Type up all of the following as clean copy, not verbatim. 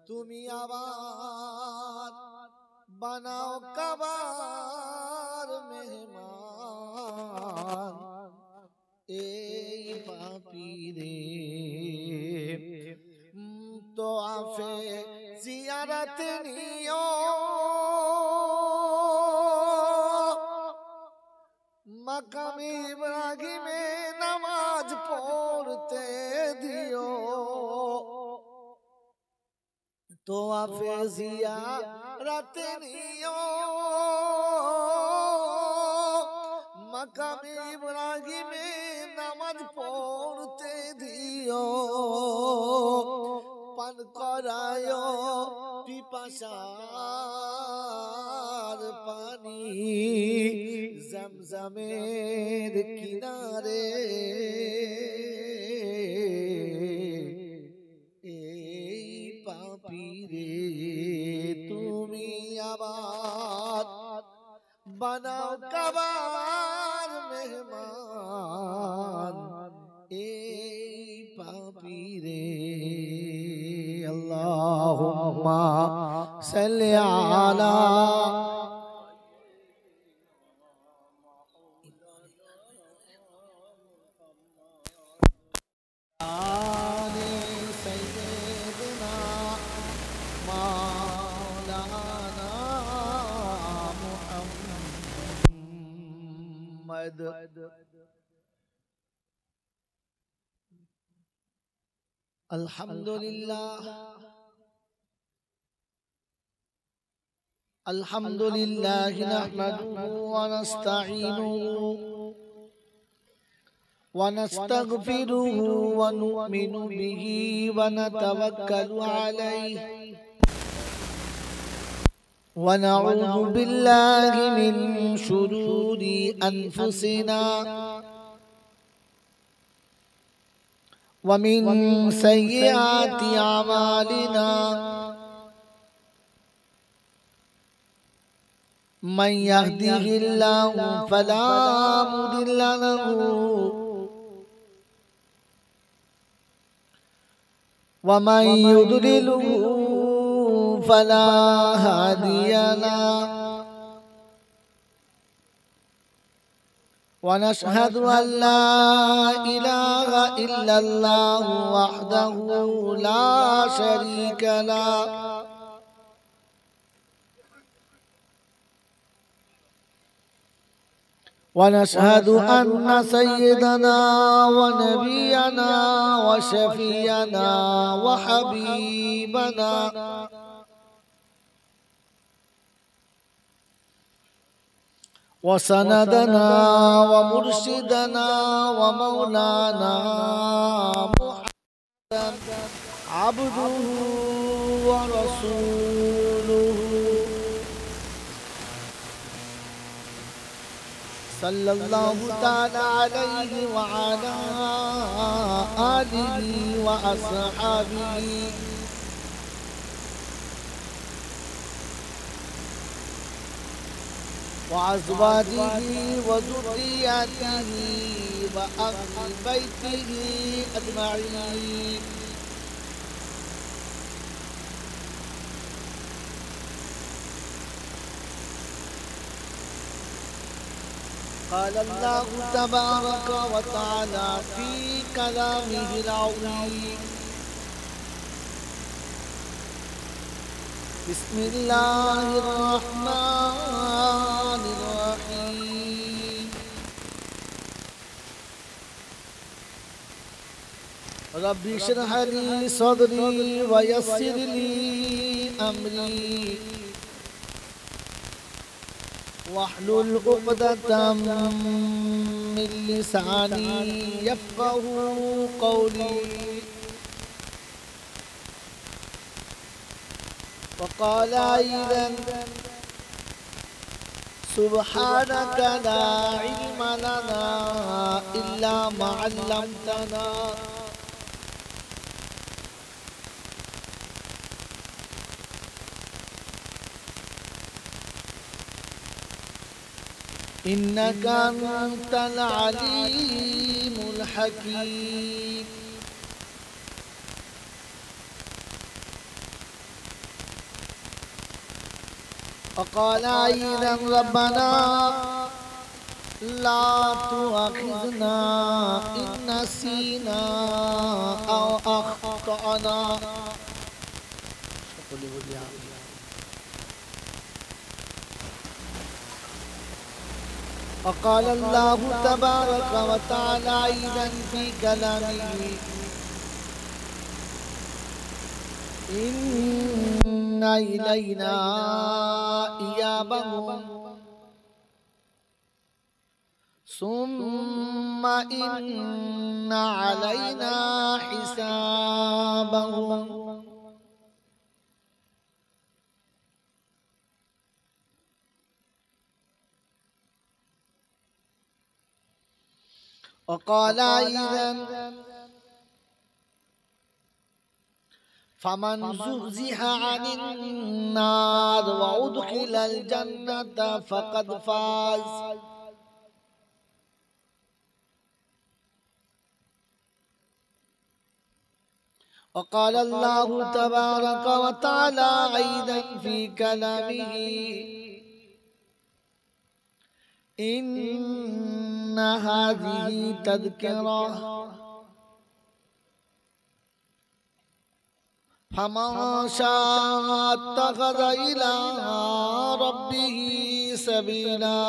তুমি আবার বানাও কাবার মেহমান এই পাপীরে তো আফে জিয়ারত নিও মাকাম ইব্রাহিমে নামাজ পড়তে দিও তো আফে জিয়ারত নিও মাকাম ইব্রাহিমে নামাজ পড়তে দিও পান করায় পিপাসার পানি জমজমের কিনারে এই পাপীরে তুমি আবার বানাও কাবার মেহমান এই পাপীরে আল্লাহুম্মা সাল্লি আলা আলি সাইয়্যিদিনা মাওলানা মুহাম্মদ আলহামদুলিল্লাহ আলহামদুলিল্লাহ নাহমাদুহু ওয়া নাস্তাঈনুহু ওয়া নাস্তাগফিরুহু ওয়া নু'মিনু বিহি ওয়া নাতাওয়াক্কালু আলাইহি ওয়া নাউযু বিল্লাহি মিন শুরুরি আনফুসিনা ومن سيئات أعمالنا من يهده الله فلا مضل له ومن يضلله فلا هادي له ونشهد أن لا إله إلا الله وحده لا شريك له ونشهد أن سيدنا ونبينا وشفينا وحبيبنا وسندنا ومرشدنا ومولانا محمدا عبده ورسوله صلى الله تعالى عليه وعلى آله وأصحابه وأزواجه وذرياته وأهل بيته أجمعين قال الله تبارك وتعالى في كلامه العظيم بسم الله الرحمن الرحيم رب اشرح لي صدري ويسر لي أمري واحلل عقدة من لساني يفقه قولي وقال أيضا سبحانك لا علم لنا إلا ما علمتنا إنك أنت العليم الحكيم وقال أيضا ربنا لا تؤاخذنا إن نسينا أو أخطأنا. وقال الله تبارك وتعالى أيضا في كلامه إن إلينا إيابهم ثم إن علينا حسابهم. وقال أيضا فمن زحزح عن النار وأدخل الجنة فقد فاز. وقال الله تبارك وتعالى أيضا في كلامه إن هذه تذكرة فمن شاء اتخذ إلى ربه سبيلا.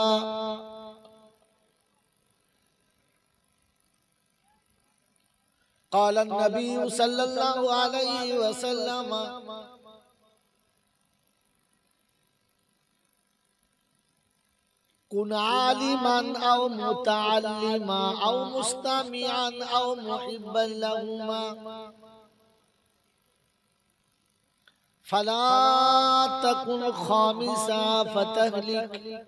قال النبي صلى الله عليه وسلم كن عالما أو متعلما أو مستمعا أو محبا لهما فلا تكن خامسا فتهلك.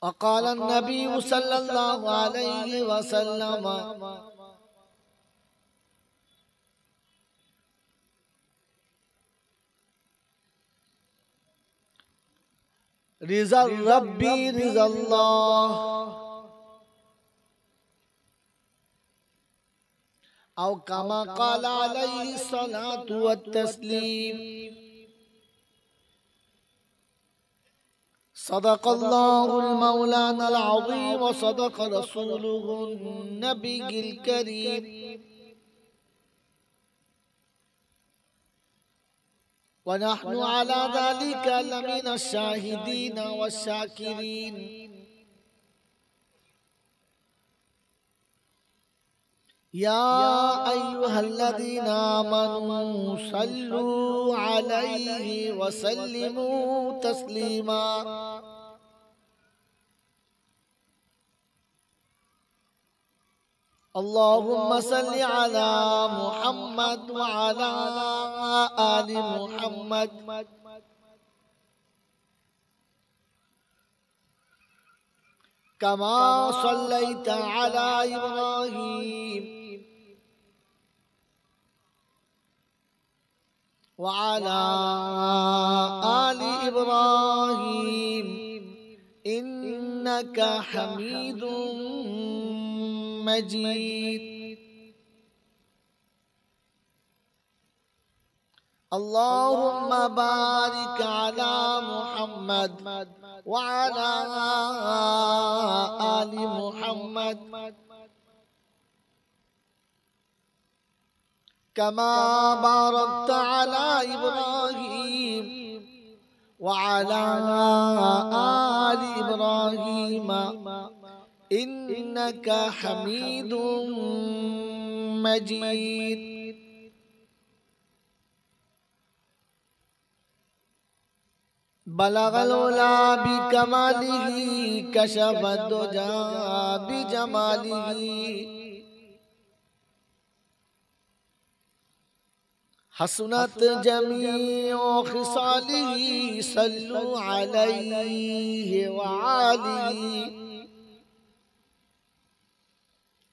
وقال النبي صلى الله عليه وسلم رضا الرب رضا الله أو كما قال عليه الصلاة والتسليم. صدق الله المولانا العظيم وصدق رسوله النبي الكريم ونحن على ذلك لمن الشاهدين والشاكرين. يا أيها الذين آمنوا صلوا عليه وسلموا تسليما. اللهم صل على محمد وعلى آل محمد كما صليت على إبراهيم وعلى آل إبراهيم إنك حميد مجيد. اللهم بارك على محمد وعلى آل محمد كما باركت على إبراهيم وعلى آل إبراهيم إنك حميد مجيد. بلغ العلا بكماله كشف الدجى بجماله حسنت جميع خصاله صلوا عليه وعليه.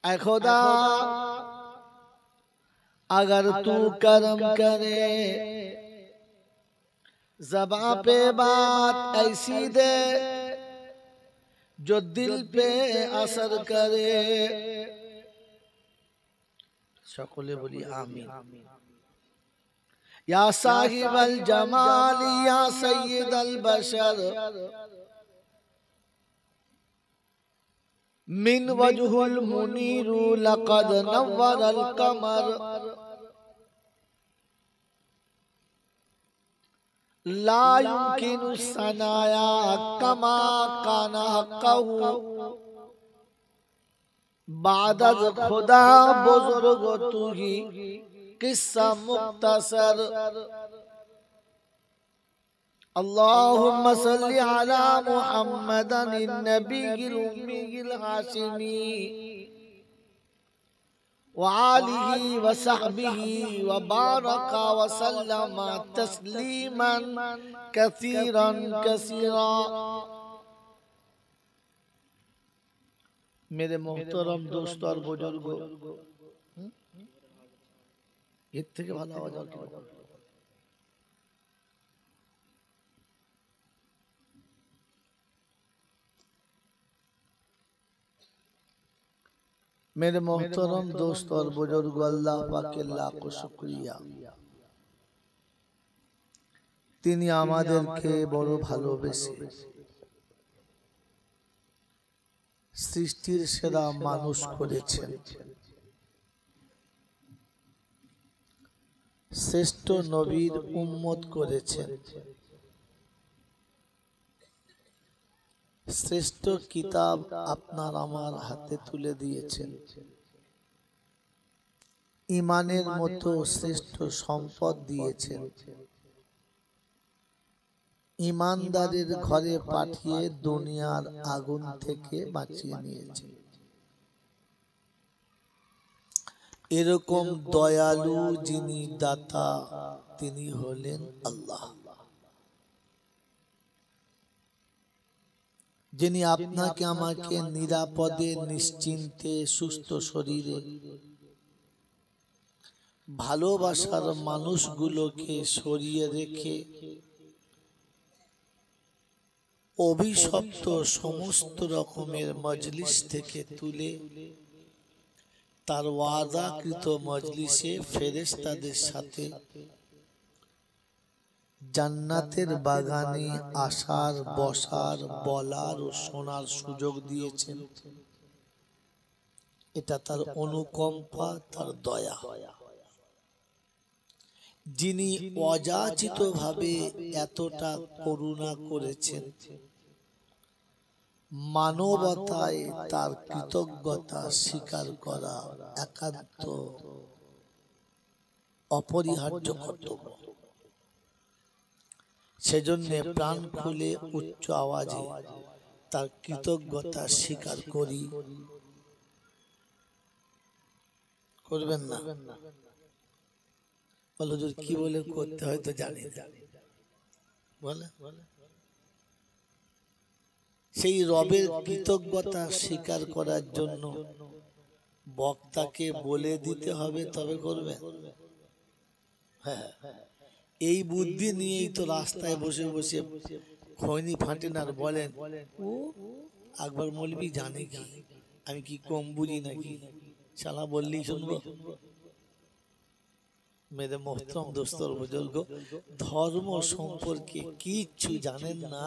ऐ खुदा अगर तू करम करे ज़बां पे बात ऐसी दे जो दिल पे असर करे, সকলে বলি আমিন। ইয়া সাহিবাল জামাল ইয়া সাইয়্যিদাল বাশার মিন ওয়াজহুল মুনীরু লাকাদ নাওয়ারাল কামার লা ইউমকিনু সানায়া কামা কানা হাক্কাহু বাদা খুদা বুজুর্গ তুহি কিসসা মুক্তাসর। اللهم صل على محمد النبي الأمي الهاشمي وآله وصحبه وبارك وسلم تسليما كثيرا كثيرا। मेरे मोहतरम दोस्त और बुजुर्ग, এর থেকে ভালো আওয়াজ আর কি বলবো। मेरे मोहतरम दोस्त और बुजुर्ग, अल्लाह पाक के लाखों शुक्रिया, তিনি আমাদেরকে বড় ভালোবেসে সৃষ্টির সেরা মানুষ করেছেন, শ্রেষ্ঠ নবীর উম্মত করেছেন, শ্রেষ্ঠ কিতাব আপনার আমার হাতে তুলে দিয়েছেন, ঈমানের মতো শ্রেষ্ঠ সম্পদ দিয়েছেন, ঈমানদারের ঘরে পাঠিয়ে দুনিয়ার আগুন থেকে বাঁচিয়ে নিয়েছেন। এরকম দয়ালু যিনি দাতা, তিনি হলেন আল্লাহ, যিনি আপনাকে আমাকে নিরাপদে নিশ্চিন্তে সুস্থ শরীরে ভালোবাসার মানুষগুলোকে সরিয়ে রেখে অভিশপ্ত সমস্ত রকমের মজলিস থেকে তুলে তার ওয়াদাকৃত মজলিসে ফেরেশতাদের সাথে জান্নাতের বাগানে আসার, বসার, বলার ও শোনার সুযোগ দিয়েছেন। এটা তার অনুকম্পা, তার দয়া। যিনি অযাচিতভাবে এতটা করুণা করেছেন, মানবতায় তার কৃতজ্ঞতা স্বীকার করা একান্ত অপরিহার্য কর্তব্য। সেজন্য প্রাণ খুলে উচ্চ আওয়াজে তার কৃতজ্ঞতা স্বীকার করি। করবেন না? বলো হুজুর কি বলে করতে হয় তো জানি না, বলে সেই রবের কৃতজ্ঞতা স্বীকার করার জন্য বক্তাকে বলে দিতে হবে, তবে করবে। হ্যাঁ, এই বুদ্ধি নিয়েই তো রাস্তায় বসে বসে খৈনি ফাটেন আর বলেন, ও আকবর মৌলবী জানে কি, আমি কি কম বুঝি নাকি, শালা বললেই শুনবো। মেরে মোহতরম দোস্তর বুজুর্গ, ধর্ম সম্পর্কে কিচ্ছু জানেন না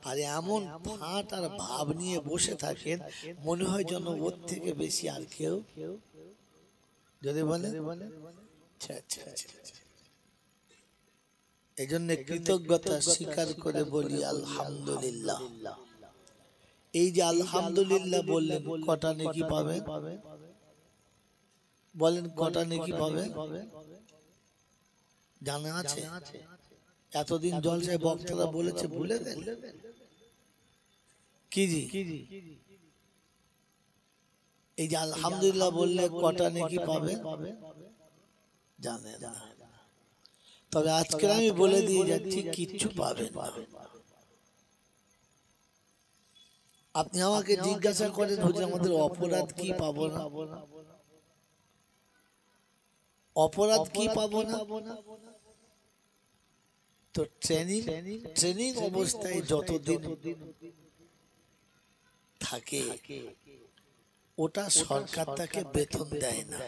আর এমন ফাঁট আর ভাব নিয়ে বসে থাকেন, মনে হয় যেন ওর থেকে বেশি আর কেউ যদি বলে। এই জন্য কৃতজ্ঞতা স্বীকার করে বলি আলহামদুলিল্লাহ। এই যে আলহামদুলিল্লাহ বললেন, কটা নেকি পাবেন বলেন? কটা নেকি পাবেন জানা আছে? এতদিন জলসায় বক্তারা বলেছে, ভুলে গেল কি জি? এই যে আলহামদুলিল্লাহ বললে কটা নেকি পাবে জানেন না। তবে আজকে আমি বলে দিয়ে যাচ্ছি, কিচ্ছু পাবেন না। আপনি আমাকে জিজ্ঞাসা করেন, হুজুর আমাদের অপরাধ কি পাবো না? অপরাধ কি পাবো না? তো ট্রেনিং অবস্থায় যতদিন থাকে, ওটা সরকার তাকে বেতন দেয় না।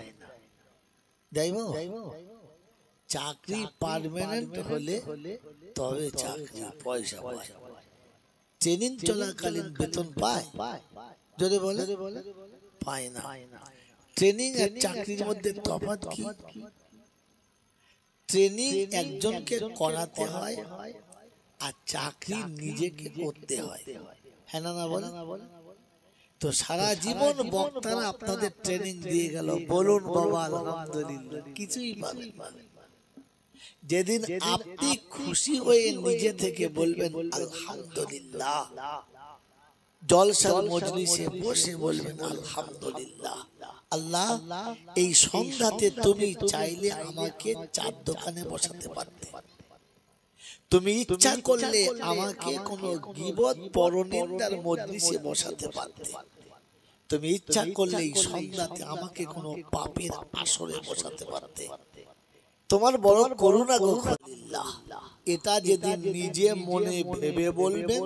যাইব চাকরি পার্মানেন্ট হলে তবে চাকরি পয়সা পায়। ট্রেনিং চলাকালীন বেতন পায়? যদি বলে পায় না। ট্রেনিং আর চাকরির মধ্যে তফাৎ কি? ট্রেনিং একজনকে করাতে হয় আর চাকরি নিজেকে করতে হয়। হ্যাঁ না বলে? তো সারা জীবন বক্তারা আপনাদের ট্রেনিং দিয়ে গেল, বলুন বাবা আলহামদুলিল্লাহ, কিছুই পাবেন না। যেদিন আপনি খুশি হয়ে নিজে থেকে বলবেন আলহামদুলিল্লাহ, জলসার মজলিসে বসে বলবেন আলহামদুলিল্লাহ, আল্লাহ এই সন্ধ্যাতে তুমি চাইলে আমাকে চার দোকানে বসাতে পারতে, তুমি ইচ্ছা করলে আমাকে কোনো গীবত পরনিন্দার মজলিসে বসাতে পারতে, তুমি ইচ্ছা করলে এই সন্ধ্যাতে আমাকে কোনো পাপের আসরে বসাতে পারতে। তোমার বড় করুণা গো খলিল্লাহ। এটা যেদিন নিজে মনে ভেবে বলবেন,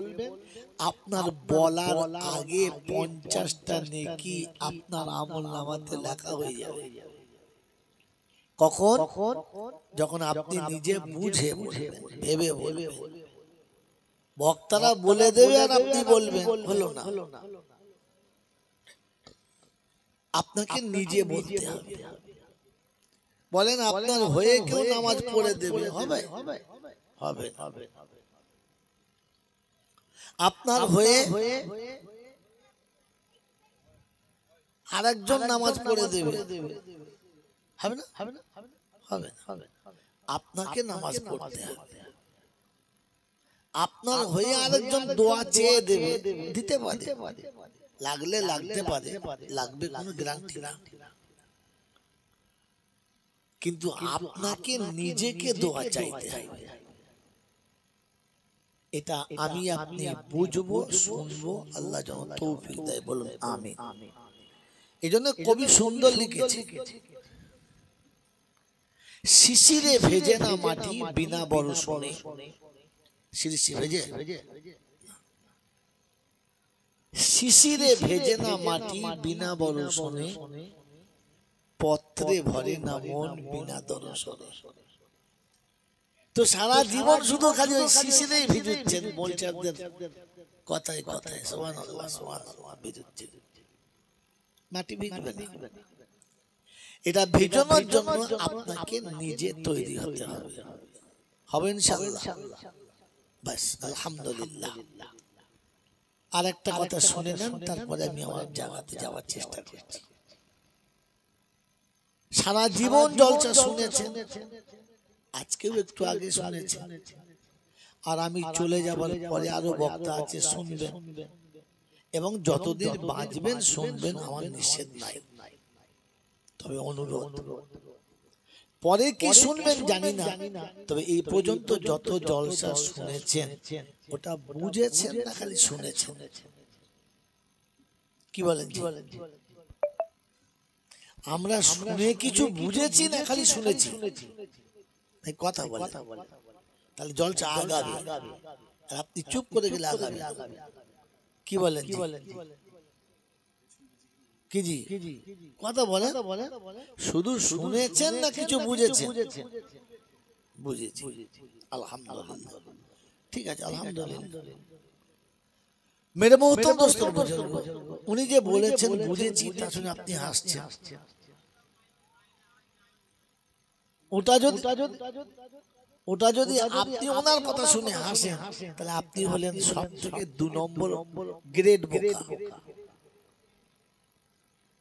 আপনার বলার আগে 50টা নেকি আপনার আমলনামাতে লেখা হয়ে যাবে। কখন? যখন আপনি নিজে বুঝে বলবেন, ভেবে বলবেন। বক্তারা বলে দেবে আর আপনি বলবেন, হলো না। আপনাকে নিজে বলতে হবে। বলেন আপনার হয়ে কেউ নামাজ পড়ে দেবে, হবে? হবে। আপনার হয়ে আরেকজন নামাজ পড়ে দেবে, হবে না? হবে। আপনাকে নামাজ পড়তে হবে। আপনার হয়ে আরেকজন দোয়া চেয়ে দেবে, দিতে পারে, লাগলে লাগতে পারে, লাগবে কোনো গ্যারান্টি না। কিন্তু আপনাকে নিজেকে দোয়া চাইতে হবে। এটা আমি আপনি বুঝবো, শুনবো, আল্লাহ যেন তৌফিক দেয়, বলুন আমিন। এই জন্য কবি সুন্দর লিখেছে, শিশিরে ভেজে না মাটি বিনা বর্ষণে। শিশিরে ভেজে, শিশিরে ভেজে না মাটি বিনা বর্ষণে, পত্রে ভরে না মন বিনা দর্শনে। তো সারা জীবন শুধু খালি ওই শিশিরেই ভিজুচ্ছেন, বলছেন কথায় কথায় সুবহানাল্লাহ সুবহানাল্লাহ ভিজুচ্ছেন, মাটি ভিজবে না। এটা ভিজানোর জন্য আপনাকে নিজে তৈরি হতে হবে, হবে ইনশাআল্লাহ। বাস আলহামদুলিল্লাহ। আর একটা কথা শুনে নেন, তারপরে আমি আমার জায়গাতে যাওয়ার চেষ্টা করছি। সারা জীবন জলসা শুনেছেন, আজকেও একটু আগে শুনেছেন, আর আমি চলে যাবার পরে আরো বক্তা আছে শুনবেন, এবং যতদিন বাঁচবেন শুনবেন, আমার নিষেধ নাই, তবে অনুরোধ। পরে কি শুনবেন জানি না, তবে এই পর্যন্ত যত জলসা শুনেছেন ওটা বুঝেছেন না খালি শুনেছেন? কি বলেন? আমরা শুনে কিছু বুঝেছি না খালি শুনেছি? কথা বলে তাহলে জলসা আগাবে, আর আপনি চুপ করে গেলে আগাবে। কি বলেন? কি জি কথা বলে? শুধু শুনেছেন না কিছু বুঝেছেন? বুঝেছি, আলহামদুলিল্লাহ। ঠিক আছে, আলহামদুলিল্লাহ। মেরে মোহতরম দোস্ত বুজুর্গ, উনি যে বলেছেন বুঝেছি, তা শুনে আপনি হাসছেন। ওটা যদি আপনি ওনার কথা শুনে হাসেন, তাহলে আপনি হলেন সবথেকে 2 নম্বর গ্রেড বোকা।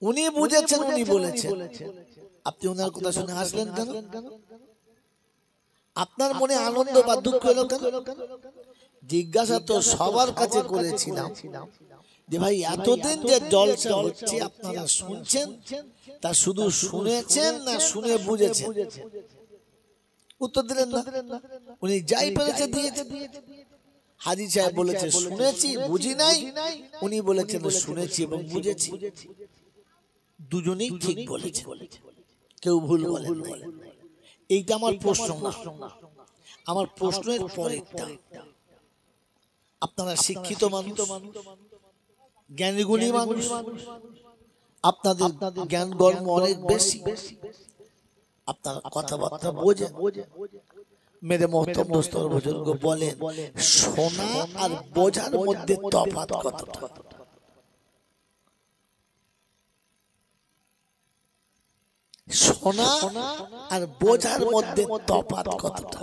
উনি বুঝেছেন, উনি বলেছেন, আপনি ওনার কথা শুনে হাসলেন কেন? আপনার মনে আনন্দ বা দুঃখ এলো কেন? জিজ্ঞাসা তো সবার কাছে করেছিলাম যে ভাই এতদিন যে জলসা হচ্ছে আপনারা শুনছেন, তা শুধু শুনেছেন না শুনে বুঝেছেন? উত্তর দিলেন না। উনি যাই পেরেছে দিয়েছে। হাজী সাহেব বলেছে শুনেছি বুঝি নাই, উনি বলেছেন শুনেছি এবং বুঝেছি। দুজনেই ঠিক বলেছে, কেউ ভুল বলেন নাই। এইটা আমার প্রশ্ন না, আমার প্রশ্নের পরেরটা। আপনারা শিক্ষিত মানুষ, জ্ঞানীগুণী মানুষ, আপনাদের জ্ঞান গর্ব অনেক বেশি। আপনার কথাবার্তা বোঝে। মেরে মোহতরম দোস্ত और बुजुर्ग বলেন শোনা আর বোঝার মধ্যে তফাৎ কতটা? শোনা আর বোঝার মধ্যে তফাৎ কতটা?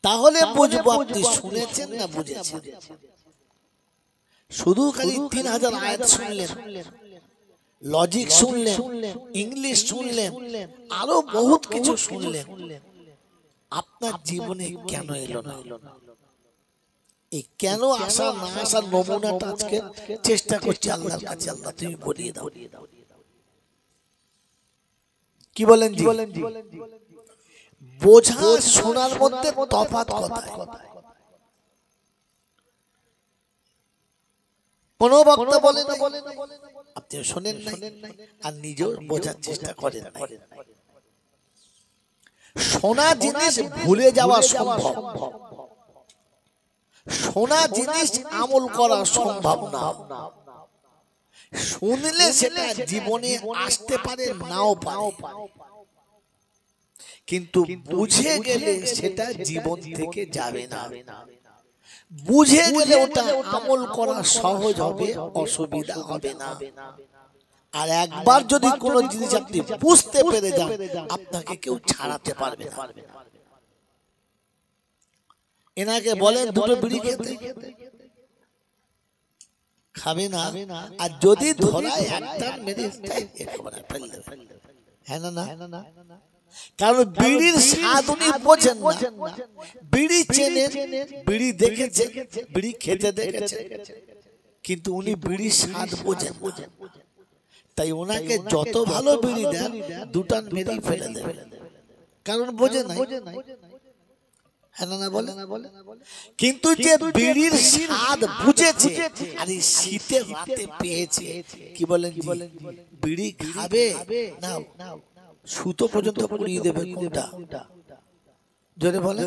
তাহলে বুঝবো আপনি শুনেছেন না বুঝেছেন। শুধু খালি 3000 আয়াত শুনলেন, লজিক শুনলেন, ইংলিশ শুনলেন, আরো বহুত কিছু শুনলেন, আপনার জীবনে কেন এলো না? এই কেন আসা না আসার নমুনাটা আজকে চেষ্টা করছি আল্লাহর কাছে। আল্লাহ তুমি বলিয়ে দাও। কি বলেন জি? বোঝা শোনার মধ্যে তফাৎ কোথায়? কোন বক্তা বলেন আপনি শোনেন নাই আর নিজেও বোঝার চেষ্টা করেন নাই। শোনা জিনিস ভুলে যাওয়া সম্ভব, শোনা জিনিস আমল করা সম্ভব না। শুনলে সেটা জীবনে আসতে পারে নাও পারে, কিন্তু বুঝে গেলে সেটা জীবন থেকে যাবে না। বুঝে গেলে ওটা আমল করা সহজ হবে, অসুবিধা হবে না। আর একবার যদি কোনো জিনিস আপনি বুঝতে পেরে যান, আপনাকে কেউ ছাড়াতে পারবে না। এনাকে বলেন দুটো বিড়ি খেতে, খাবে না। আর যদি ধরায় একটা মেরে ফেলে দেবে, হ্যাঁ না না? কারণ বিড়ির স্বাদ উনি বোঝেন না। বিড়ি চেনেন, বিড়ি দেখেছেন, বিড়ি খেতে দেখেছেন, কিন্তু উনি বিড়ির স্বাদ বোঝেন না। তাই ওনাকে যত ভালো বিড়ি দেন দুটান মেরেই ফেলে দেবে, কারণ বোঝে নাই। হ্যাঁ না বলে। কিন্তু যে বিড়ির স্বাদ বুঝেছে আর এই শীতের রাতে পেয়েছে, কি বলেন বিড়ি খাবে না সুতো পর্যন্ত পুড়িয়ে দেবে। কোনটা জোরে বলে?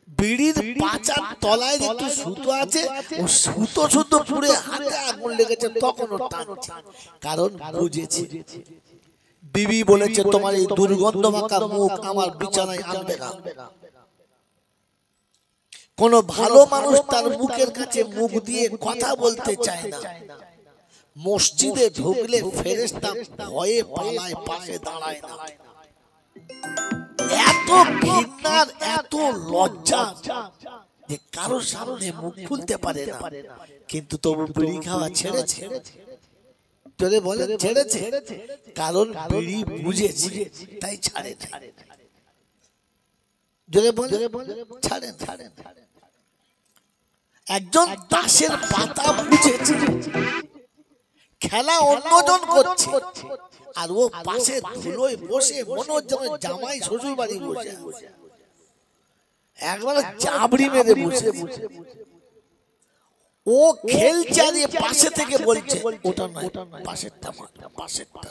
বিড়ির পাচার তলায় একটু সুতো আছে, ও সুতো সুতো পুড়ে হাতে আগুন লেগেছে তখনও টানছে, কারণ বুঝেছে। বিবি বলেছে তোমার এই দুর্গন্ধ মাখা মুখ আমার বিছানায় আনবে না। কোন ভালো মানুষ তার মুখের কাছে মুখ দিয়ে কথা বলতে চায় না। মসজিদে ঢুকলে ফেরেশতা ভয়ে পালায়, পাশে দাঁড়ায় না। এত ঘৃণার, এত লজ্জা যে কারো সামনে মুখ খুলতে পারে না, কিন্তু তবু বিড়ি খাওয়া ছেড়েছে। তোরে বলে ছেড়েছে, কারণ বিড়ি বুঝেছে তাই ছাড়ে না। জোরে বলে ছাড়েন। একজন তাসের পাতা বুঝেছে, খেলা অন্যজন করছে, আর ও পাশে ধুলোয় বসে মনে হচ্ছে জামাই শ্বশুর বাড়ি বসে একবার জাবড়ি মেরে বসে। ও খেলছে আর পাশে থেকে বলছে ওটা নয়, পাশেরটা পাশেরটা।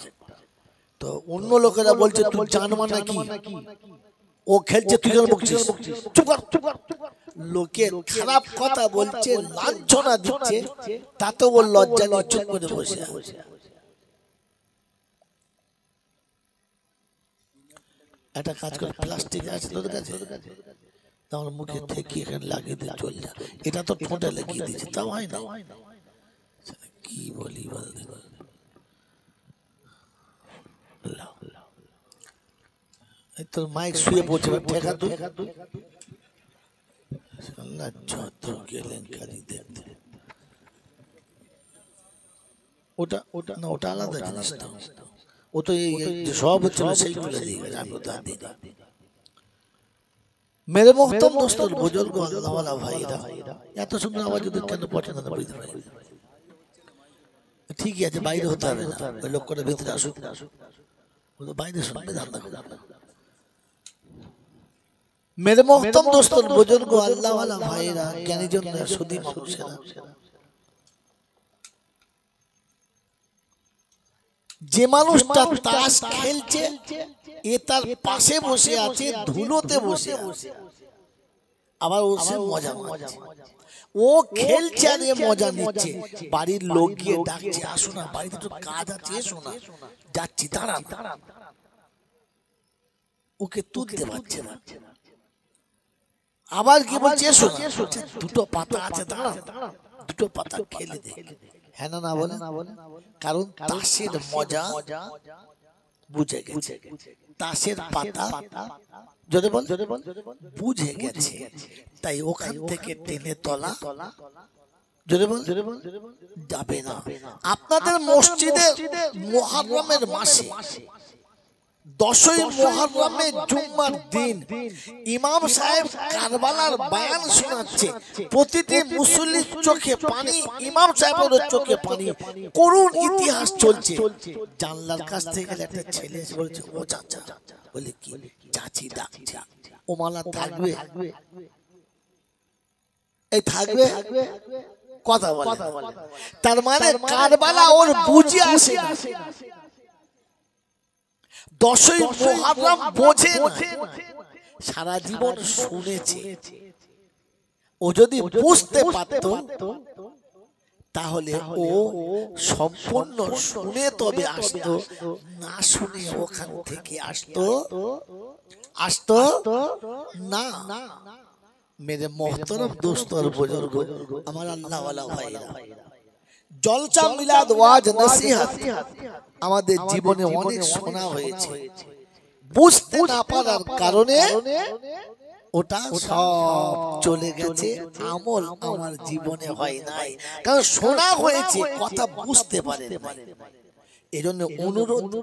তো অন্য লোকেরা বলছে তুই জানবা নাকি, ও খেলছে তুই যেন বকছিস, চুপ কর। লোকে খারাপ কথা বলছে, লাঞ্ছনা দিচ্ছে, তাতে ও লজ্জা নিয়ে চুপ করে বসে। একটা কাজ করে, প্লাস্টিক আছে তোর কাছে, তোমার মুখে থেকে এখানে লাগিয়ে দিয়ে চল যা। এটা তো ঠোঁটে লাগিয়ে দিচ্ছে, তাও হয় না। কি বলি বল, তোর মাইক শুয়ে পড়ছে, ঠেকা তুই যত কেলেঙ্কারি দেখতে। ওটা না, ওটা আলাদা জিনিস। ও তো সব হচ্ছিল সেইগুলো দিয়ে গেছে, আমি ওটা দিই। মেরে মোহতরম দোস্ত বুজুর্গ আল্লাহওয়ালা ভাইরা, এত সুন্দর আওয়াজ ওদের কেন পছন্দ না বুঝতে পারি। ঠিকই আছে, বাইরে হতে হবে না, ওই লোক করে ভিতরে আসুক, বাইরে শুনবে ধান্দা করে। মেরে মোহতরম দোস্ত বুজুর্গ আল্লাহওয়ালা ভাইরা, জ্ঞানীজন সুধী মানুষেরা, যে মানুষটা তাস খেলছে এ তার পাশে বসে আছে, ধুলোতে বসে আছে, আবার ও সে মজা নিচ্ছে। ও খেলছে আর এ মজা নিচ্ছে। বাড়ির লোক গিয়ে ডাকছে, আসো না বাড়িতে তো কাজ আছে, এসো না, যাচ্ছি দাঁড়ান। ওকে তুলতে পারছে না। আবার কি বলছে, দুটো পাতা আছে দাঁড়া, দুটো পাতা খেলে দেখ। হ্যাঁ না বলে, কারণ তাসের মজা বুঝে গেছে, তাসের পাতা যদি বল বুঝে গেছে, তাই ওখান থেকে টেনে তোলা যদি বল যাবে না। আপনাদের মসজিদে মুহররমের মাসে 10ই মুহররমের জুম্মার দিন ইমাম সাহেব কারবালার বয়ান শোনাচ্ছে। প্রতিটি মুসল্লির চোখে পানি, ইমাম সাহেবের চোখে পানি, করুণ ইতিহাস চলছে। জানলার কাছ থেকে একটা ছেলে এসে বলছে, ও চাচা, বলে কি? চাচি ডাকছে। ও মালা থাকবে, এই থাকবে, কথা বলে। তার মানে কারবালা ওর বুঝে আসে না, 10ই মুহররম বোঝে না, সারা জীবন শুনেছে। ও যদি বুঝতে পারত তাহলে ও সম্পূর্ণ শুনে তবে আসতো, না শুনে ওখান থেকে আসতো না। মেরে মোহতরম দোস্ত আর বুজুর্গ, আমার আল্লাহ ওয়ালা ভাইরা, জলসা মিলাদ ওয়াজ নসিহত আমাদের জীবনে অনেক শোনা হয়েছে। বুঝতে না পারার কারণে ওটা সব চলে গেছে, আমল আমার জীবনে হয় নাই, কারণ শোনা হয়েছে, কথা বুঝতে পারে নাই। এজন্য অনুরোধ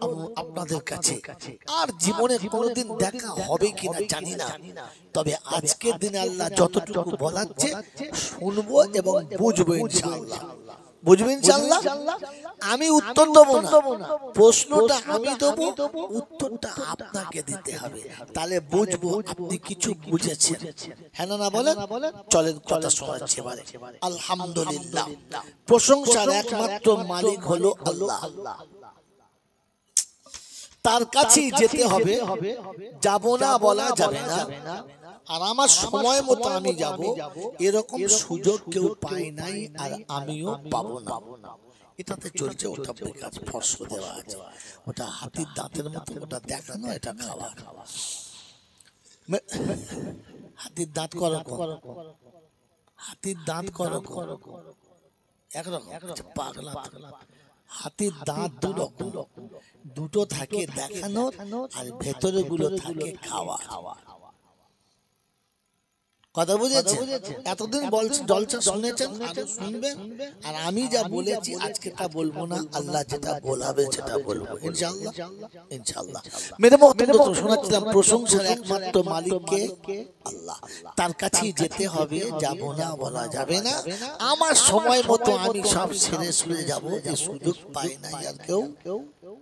আপনাদের কাছে, আর জীবনে কোনোদিন দেখা হবে কিনা জানি না, তবে আজকের দিনে আল্লাহ যতটুকু বলাচ্ছে শুনবো এবং বুঝবো ইনশাআল্লাহ। বুঝবেন ইনশাআল্লাহ। আমি উত্তর দেবো না, প্রশ্নটা আমি দেবো, উত্তরটা আপনাকে দিতে হবে, তাহলে বুঝবো আপনি কিছু বুঝেছেন। হ্যাঁ না বলেন? চলেন কথা শোনাচ্ছি এবারে। আলহামদুলিল্লাহ, প্রশংসার একমাত্র মালিক হলো আল্লাহ, তার কাছেই যেতে হবে, যাব না বলা যাবে না। আর আমার সময় মতো আমি যাব, এরকম সুযোগ কেউ পায় নাই, আর আমিও পাবো না। এটাতে চলছে, ওটা বেকার ফর্স দেওয়া আছে, ওটা হাতির দাঁতের মতো, ওটা দেখানো, এটা খাওয়া। হাতির দাঁত করো, হাতির দাঁত করো একরকম, পাগলা। হাতির দাঁত দুরকম, দুটো থাকে দেখানো, আর ভেতরে গুলো থাকে খাওয়া। কথা বুঝেছেন? এতদিন জলসা শুনেছেন, আরো শুনবেন। আর আমি যা বলেছি আজকে তা বলবো না, আল্লাহ যেটা বলাবে সেটা বলবো ইনশাআল্লাহ। ইনশাআল্লাহ মেরে মুহতারাম তো শোনাচ্ছিলাম, প্রশংসার একমাত্র মালিককে আল্লাহ, তার কাছেই যেতে হবে, যাব না বলা যাবে না। আমার সময় মতো আমি সব ছেড়ে ছুড়ে যাব, এই সুযোগ পাই না আর কেউ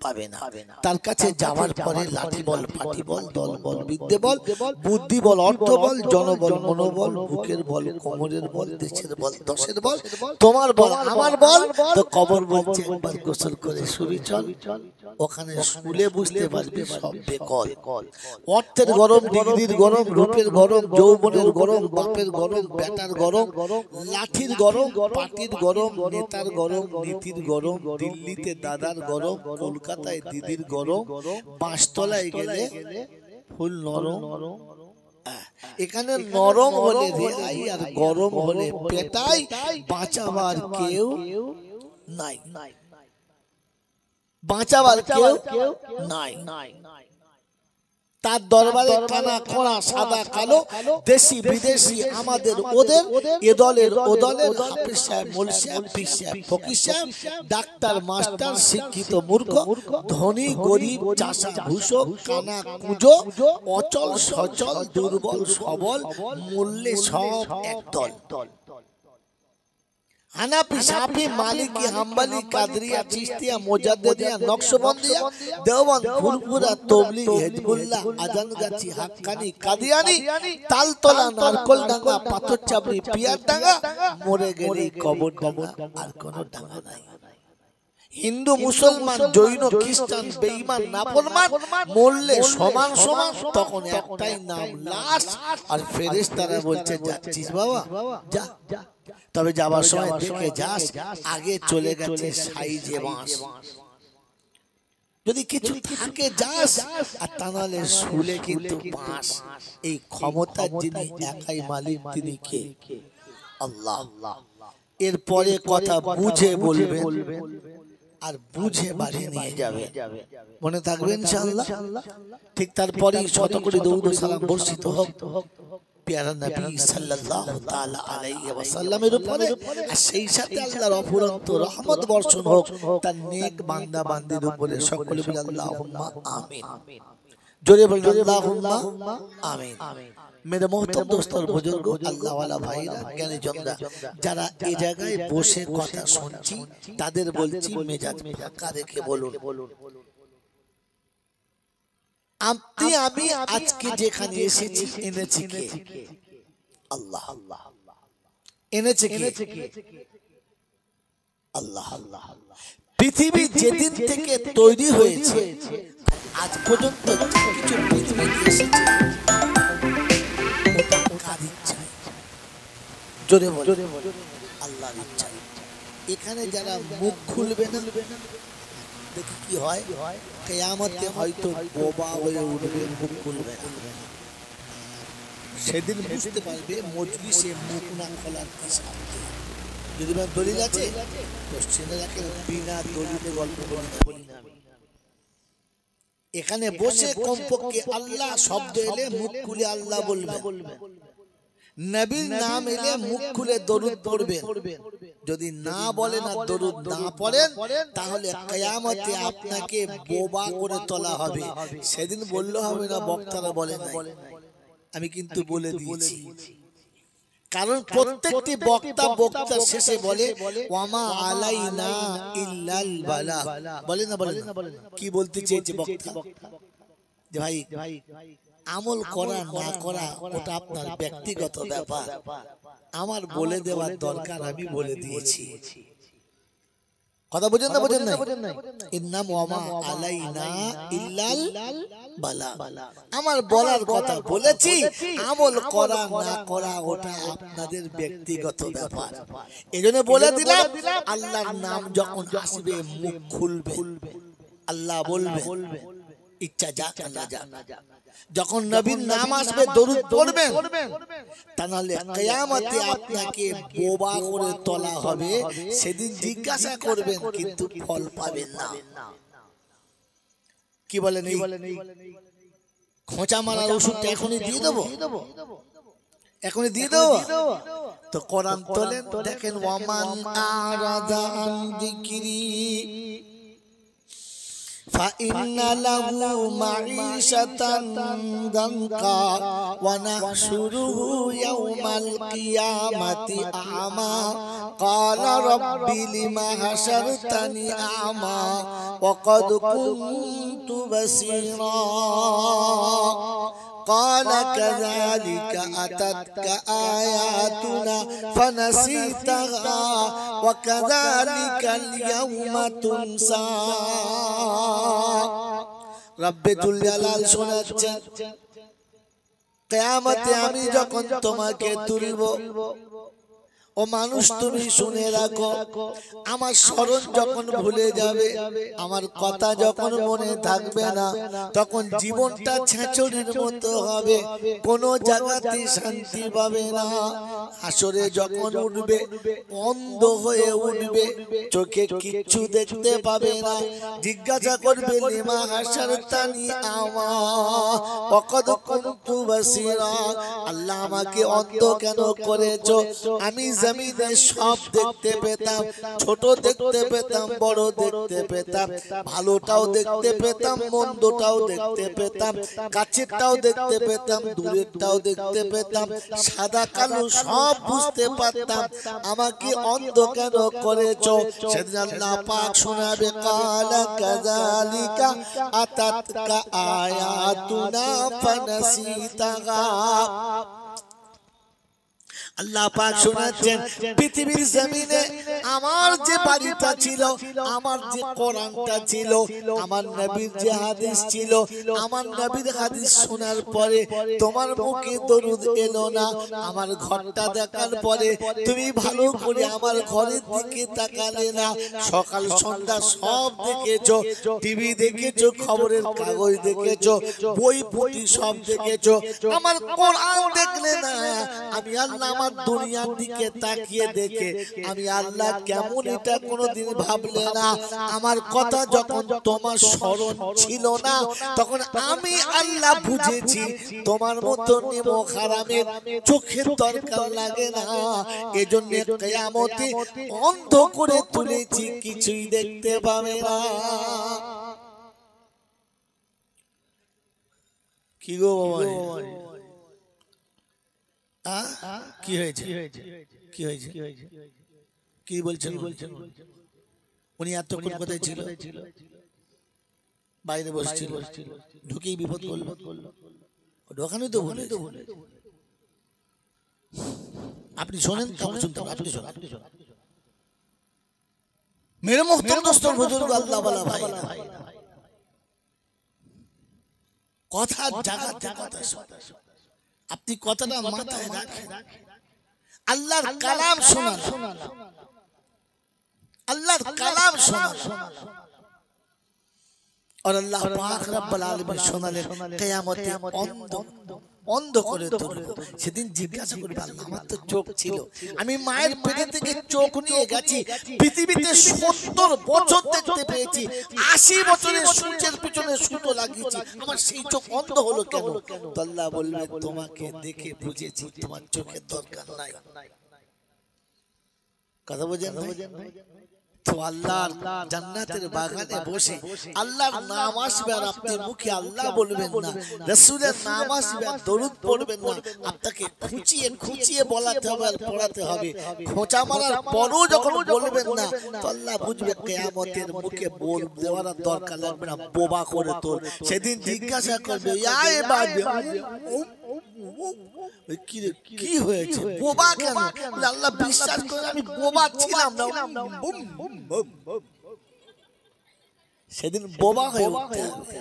পাবে না। তার কাছে যাওয়ার পরে লাঠি বল, পাটি বল, দল বল, বিদ্যে বল, বুদ্ধি বল, অর্থ বল, জনবল, মনোবল, বুকের বল, কোমরের বল, দেশের বল, দশের বল, তোমার বল, আমার বল। তো কবর বলছে একবার গোসল করে শুবি চল, ওখানে শুলে বুঝতে পারবি সব বেকল। অর্থের গরম, ডিগ্রির গরম, রূপের গরম, যৌবনের গরম, বাপের গরম, বেটার গরম, লাঠির গরম, পাটির গরম, নেতার গরম, নীতির গরম, দিল্লিতে দাদার গরম, কলকাতায় দিদির গরম, বাঁশতলায় গেলে ফুল নরম। এখানে নরম হলে রেহাই, আর গরম হলে পেটাই, বাঁচাবার কেউ নাই, বাঁচাবার কেউ নাই। তার দরবারে কানা খোঁড়া, সাদা কালো, দেশি বিদেশি, আমাদের ওদের, এ দলের ও দলের, হাফেজ সাহেব, মৌলভী সাহেব, পীর সাহেব, ফকির সাহেব, ডাক্তার, মাস্টার, শিক্ষিত মূর্খ, ধনী গরিব, চাষা ভূষক, কানা কুঁজো, অচল সচল, দুর্বল সবল, মূল্যে সব একদল। হানাফি, শাফি, মালিকি, হাম্বলি, কাদরিয়া, চিশতিয়া, মুজাদ্দিদিয়া, নকশবন্দিয়া, দেওবন্দ, ফুরফুরা, তবলিগ, হিজবুল্লাহ, আজানগাছি, হাক্কানি, কাদিয়ানি, তালতলা, নারকলডাঙ্গা, পাথরচাবড়ি, পিয়ারডাঙ্গা, মরে গেলে কবরডাঙ্গা, আর কোনো ডাঙ্গা নাই। হিন্দু, মুসলমান, জৈন, খ্রিস্টান, বেঈমান, নাফরমান, মরলে সমান সমান, তখন একটাই নাম লাশ। আর ফেরেশতারা বলছে, যাচ্ছিস বাবা যা, তবে যাবার সময় দেখে যাস আগে চলে গেছে সাইজে বাঁশ। যদি কিছু থাকে যাস, আর তা নাহলে শুলে কিন্তু বাঁশ। এই ক্ষমতার যিনি একাই মালিক, তিনি কে? আল্লাহ। এরপরে কথা বুঝে বলবেন আর বুঝে বাড়ি নিয়ে যাবে, মনে থাকবে ইনশাআল্লাহ। ঠিক তারপরে শত কোটি দরুদ ও সালাম বর্ষিত হোক প্যারা নবী সাল্লাল্লাহু তাআলা আলাইহি ওয়াসাল্লামের উপরে, আর সেই সাথে আল্লাহর অফুরন্ত রহমত বর্ষণ হোক তার নেক বান্দা বান্দির উপরে। সকলে বলি আল্লাহুম্মা আমিন। জোরে বলি আল্লাহুম্মা আমিন। मेरे मोहतरम दोस्तों, बुजुर्ग, अल्लाह वाला भाईरा, জ্ঞানী জনরা, যারা এই জায়গায় বসে কথা শুনছি তাদের বলছি মেজাজ ফাঁকা রেখে বলুন। আপনি আমি আজকে যেখানে এসেছি এনেছি কে? আল্লাহ। এনেছে কে? আল্লাহ। পৃথিবী যেদিন থেকে তৈরি হয়েছে আজ পর্যন্ত কিছু পৃথিবীতে এসেছে কার ইচ্ছায়? জোরে বলো আল্লাহর ইচ্ছায়। এখানে যারা মুখ খুলবে না, দেখি কি হয়, কিয়ামতে হয়তো বোবা হয়ে উঠবে, মুখ খুলবে না। সেদিন বুঝতে পারবে মজলিসে মুখ না খোলার কি শান্তি। যদি দলিল আছে কোশ্চেনে রাখেন, বিনা দলিলে গল্প বলি না। এখানে বসে কমপক্ষে আল্লাহ শব্দ এলে মুখ খুলে আল্লাহ বলবেন, নবীর নাম এলে মুখ খুলে দরুদ পড়বেন। যদি না বলেন আর দরুদ না পড়েন তাহলে কিয়ামতে আপনাকে বোবা করে তোলা হবে। সেদিন বললে হবে না বক্তারা বলে নাই, আমি কিন্তু বলে দিয়েছি। কারণ প্রত্যেকটি বক্তা শেষে বলে ওয়ামা আলাইনা ইল্লাল বালাগ। বলে না? বলে না? কি বলতে চেয়েছে বক্তা? যে ভাই আমল করা না করা ওটা আপনার ব্যক্তিগত ব্যাপার, আমার বলে দেওয়ার দরকার, আমি বলে দিয়েছি। কথা বুঝেন না? বুঝেন না? এর নাম ওয়ামা আলাইনা ইল্লাল বালাগ। আমার বলার কথা বলেছি, আমল করা না করা ওটা আপনাদের ব্যক্তিগত ব্যাপার। এজন্য বলে দিলাম, আল্লাহর নাম যখন আসবে মুখ খুলবে, আল্লাহ বলবে, ইচ্ছা যাক না যাক। যখন নবীর নাম আসবে দরুদ পড়বেন, তা নাহলে কিয়ামতে আপনাকে বোবা করে তোলা হবে। সেদিন জিজ্ঞাসা করবেন কিন্তু ফল পাবেন না। কি বলেন? এই খোঁচা মারার ওষুধটা এখনই দিয়ে দেবো? এখনই দিয়ে দেবো? তো কোরআন তোলেন, দেখেন ওয়ামান আরাদা আন যিকরি فإن له معيشة ضنكا ونحشره يوم القيامة أعمى قال رب لم حشرتني أعمى وقد كنت بصيرا قال كذلك أتتك آياتنا فنسيتها وكذلك اليوم تنسى। রব্বে জুল জালাল শোনাচ্ছেন, কিয়ামতে আমি যখন তোমাকে তুলব, ও মানুষ তুমি শুনে রাখো, আমার স্মরণ যখন ভুলে যাবে, আমার কথা যখন মনে থাকবে না, তখন জীবনটা ছেঁচড়ির মতো হবে, কোনো জায়গাতে শান্তি পাবে না। হাসরে যখন উঠবে অন্ধ হয়ে উঠবে, চোখে কিচ্ছু দেখতে পাবে না। জিজ্ঞাসা করবে লিমা হাসারতানি আমা ওয়াকাদ কুনতু বাসীরা, আল্লাহ আমাকে অন্ধ কেন করেছো? আমি জমিনে সব দেখতে পেতাম, ছোট দেখতে পেতাম, বড় দেখতে পেতাম, ভালোটাও দেখতে পেতাম, মন্দটাও দেখতে পেতাম, কাছেরটাও দেখতে পেতাম, দূরেরটাও দেখতে পেতাম, সাদা কালো সব বুঝতে পারতাম, আমাকে অন্ধ কেন করেছো? সেদিন আল্লাহ পাক শোনাবে, কালা কাযালিকা আতাতকা আয়াতুনা ফানাসিতাহা, আল্লাহ পাক শোনাচ্ছেন পৃথিবীর জমিনে আমার যে বাড়িটা ছিল, আমার যে কোরআনটা ছিল, আমার নবীর যে হাদিস ছিল, আমার নবীর হাদিস শোনার পরে তোমার মুখে দরুদ এলো না। আমার ঘরটা দেখার পরে তুমি ভালো করে আমার ঘরের দিকে তাকালে না। সকাল সন্ধ্যা সব দেখেছো, টিভি দেখেছো, খবরের কাগজ দেখেছো, বই পুঁথি সব দেখেছো, আমার কোরআন দেখলে না। আমি আল্লাহ আমার দুনিয়ার দিকে তাকিয়ে দেখে আমি আল্লাহ কেমন এটা কোনোদিন ভাবলে না। আমার কথা যখন তোমার স্মরণ ছিল না, তখন আমি আল্লাহ বুঝেছি তোমার মতো নেমো হারামের চোখের দরকার লাগে না। এজন্য কিয়ামতে অন্ধ করে তুলেছি, কিছুই দেখতে পাবে না। কি গো বাবা, কি হয়েছে? কি হয়েছে? কি বলছেন? উনি এতক্ষণ কোথায় ছিল? বাইরে বসছিল, ঢুকেই বিপদ করলো। ঢোকানোই তো ভুলে। আপনি শোনেন, শুনতে আপনি শোনেন। মেরে মুহতারাম দোস্তর বুজুর্গ আল্লাহ ওয়ালা ভাই, কথা জাগাতে কথা আপনি কথাটা মাথায় রাখেন। আল্লাহর কালাম শোনান, আল্লাহর কালাম শোনান। আর আল্লাহ পাক রব্বুল আলামিন শোনালেন কিয়ামতে অন্ধ করে তুলবো। সেদিন জিজ্ঞাসা করবে আল্লাহ আমার তো চোখ ছিল, আমি মায়ের পেটে থেকে চোখ নিয়ে গেছি, পৃথিবীতে 70 বছর দেখতে পেয়েছি, 80 বছরের সূর্যের পিছনে সুতো লাগিয়েছি, আমার সেই চোখ অন্ধ হলো কেন? তো আল্লাহ বলবে তোমাকে দেখে বুঝেছি তোমার চোখের দরকার নাই। কথা বোঝেন ভাই? তো আল্লাহর জান্নাতের বাগানে বসে আল্লাহর নাম আসবে আর আপনি মুখে আল্লাহ বলবেন না, রাসূলের নাম আসবে আর দরুদ পড়বেন না। আপনাকে খুঁচিয়ে খুঁচিয়ে বলাতে হবে আর পড়াতে হবে। খোঁচা মারার পরও যখন বলবেন না, তো আল্লাহ বুঝবে কিয়ামতের মুখে বল দেওয়ার দরকার লাগবে না, বোবা করে তোল। সেদিন জিজ্ঞাসা করবে আয় বাবা কি হয়েছে, বোবা কেন? আল্লাহ বিশ্বাস করে আমি বোবা ছিলাম না। সেদিন বোবা হয়ে উঠতে হবে।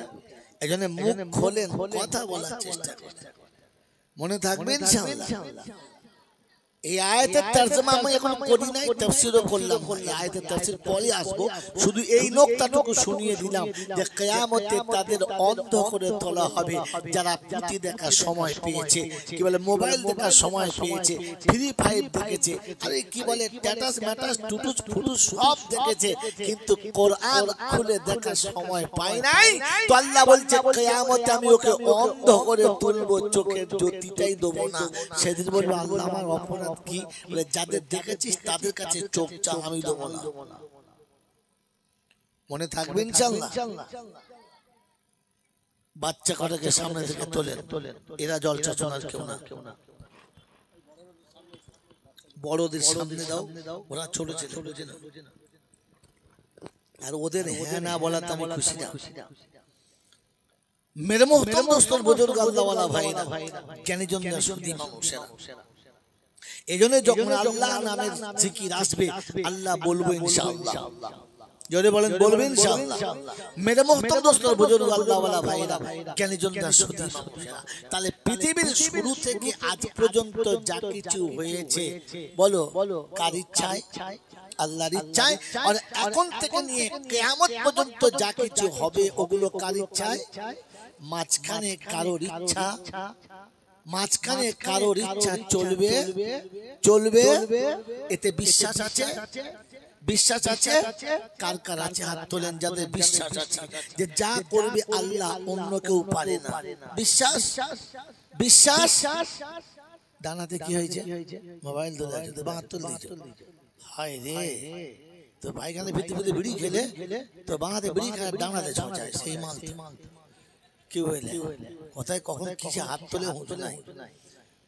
এজন্য মুখ খোলেন, কথা বলার চেষ্টা করেন, মনে থাকবে ইনশাআল্লাহ। এই আয়াতের তরজমা আমি এখন করি নাই, তাফসীরও করলাম না। এই আয়াতের তাফসীর পরে আসবো, শুধু এই নকতাটুকু শুনিয়ে দিলাম যে কিয়ামতে তাদের অন্ধ করে তোলা হবে যারা পুঁথি দেখার সময় পেয়েছে, কি বলে মোবাইল দেখার সময় পেয়েছে, ফ্রি ফায়ার দেখেছে, আরে কি বলে স্ট্যাটাস ম্যাটাস টুটুস ফুটুস সব দেখেছে, কিন্তু কোরআন খুলে দেখার সময় পায় নাই। তো আল্লাহ বলছে কিয়ামতে আমি ওকে অন্ধ করে তুলবো, চোখের জ্যোতিটাই দেবো না। সেদিন বলবো আল্লাহ আমার অপরাধ কি? বলে যাদের দেখেছিস তাদের কাছে চোখ চা, আমি দেবো না। মনে থাকবে ইনশাআল্লাহ। বাচ্চা কটাকে সামনে থেকে তোলেন, এরা জলসা শোনার কেউ না। বড়দের সামনে দাও, ওরা ছোট ছিল, আর ওদের হ্যাঁ না বলাতে আমি খুশি না। মেরে মুহতারাম দোস্তর বুজুর্গ আল্লাহ ওয়ালা ভাইরা, জ্ঞানীজন সুধী মানুষেরা, এজন্য যখন আল্লাহ নামের জিকির আসবে আল্লাহ বলবো ইনশাআল্লাহ। জোরে বলেন বলবেন ইনশাআল্লাহ। মেরে মুহতারাম দোস্তর বুজুর্গ আল্লাহ ওয়ালা ভাইরা, জ্ঞানীজন সুধী মানুষেরা, তাহলে পৃথিবীর শুরু থেকে আজ পর্যন্ত যা কিছু হয়েছে বলো কার ইচ্ছায়? আল্লাহর ইচ্ছায়। আর এখন থেকে নিয়ে কিয়ামত পর্যন্ত যা কিছু হবে ওগুলো কার ইচ্ছায়? মাঝখানে কারোর ইচ্ছা, মাঝখানে কারোর ইচ্ছা চলবে চলবে, এতে বিশ্বাস আছে? বিশ্বাস আছে? কার কার আছে হাত তোলেন যাদের বিশ্বাস আছে যে যা করবে আল্লাহ অন্য কেউ পারে না। বিশ্বাস বিশ্বাস। ডানাতে কি হয়েছে? মোবাইল ধরে আছে তো বাঁ তুল দিয়েছে। হায় রে, তো পায়খানা ভিতরে বিড়ি খেলে তো বাঁহাতে বিড়ি খায়, ডানাতে ছড়ায় সেই মাল। কি হইলে কোথায় কখন কিসে হাত তোলে হুঁটো নাই।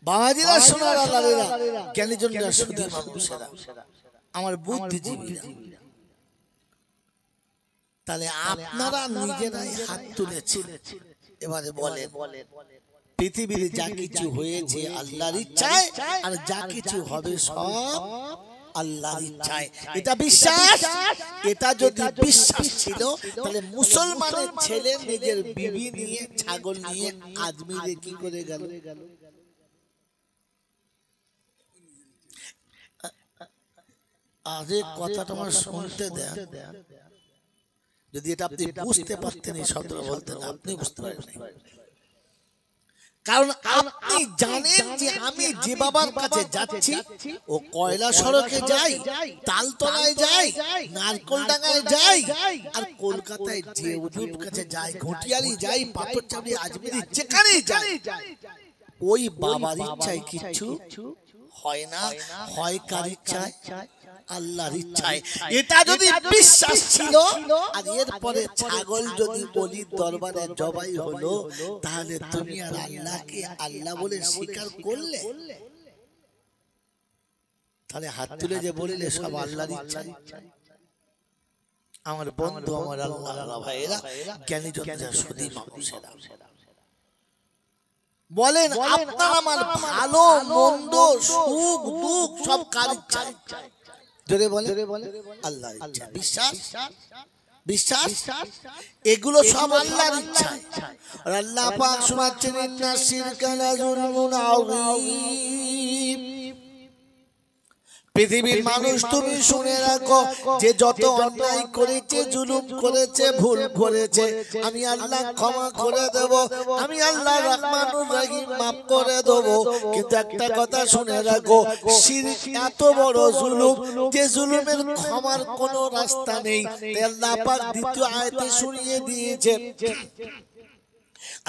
বাবাজিরা সোনার আল্লাহরা, জ্ঞানীজনরা সুধী মানুষেরা, আমার বুদ্ধিজীবীরা, তাহলে আপনারা নিজেরাই হাত তুলেছেন। এবারে বলেন পৃথিবীর যা কিছু হয়েছে আল্লাহর ইচ্ছায়, আর যা কিছু হবে সব আল্লাহর ইচ্ছায়। এটা বিশ্বাস। এটা যদি বিশ্বাস ছিল তাহলে মুসলমানের ছেলে নিজের বিবি নিয়ে ছাগল নিয়ে আজমিরে কি করে গেল? আরে কথাটা আমার শুনতে দেন। যদি এটা আপনি বুঝতে পারতেন এই শব্দটা বলতেন, আপনি বুঝতে পারেন নাই। কারণ আপনি জানেন যে আমি যে বাবার কাছে যাচ্ছি ও কয়লা সড়কে যাই, তালতলায় যাই, নারকলডাঙ্গায় যাই, আর কলকাতায় যে হুজুর কাছে যাই, ঘটিয়ারি যাই, পাথরচাবড়ি, আজমিরি, যেখানেই যাই, ওই বাবার ইচ্ছায় কিছু হয় না, হয় কার ইচ্ছায়? আল্লাহর ইচ্ছায়। এটা যদি বিশ্বাস ছিল, আর এরপরে ছাগল যদি বলি দরবারে জবাই হলো, তাহলে তুমি আর আল্লাহকে আল্লাহ বলে স্বীকার করলে? তাহলে হাত তুলে যে বললে সব আল্লাহর ইচ্ছায়। আমার বন্ধু, আমার আল্লাহ ভাইয়েরা, জ্ঞানী জনতা সুধী মানুষেরা, বলেন আপনার আমার ভালো মন্দ সুখ দুঃখ সব কার ইচ্ছায়? জোরে বলে আল্লাহর ইচ্ছা। বিশ্বাস বিশ্বাস এগুলো সব আল্লাহর ইচ্ছা। আর আল্লাহ পাক শোনাচ্ছেন, ইন্না শিরকা লাযুলমুন আযীম। পৃথিবীর মানুষ তুমি শুনে রাখো, যে যত অন্যায় করেছে, জুলুম করেছে, ভুল করেছে, আমি আল্লাহ ক্ষমা করে দেব, আমি আল্লাহ রহমানুর রহিম মাফ করে দেব। কিন্তু একটা কথা শুনে রাখো, শিরক এত বড় জুলুম যে জুলুমের ক্ষমার কোনো রাস্তা নেই। আল্লাহ পাক দ্বিতীয় আয়াতে শুনিয়ে দিয়েছে।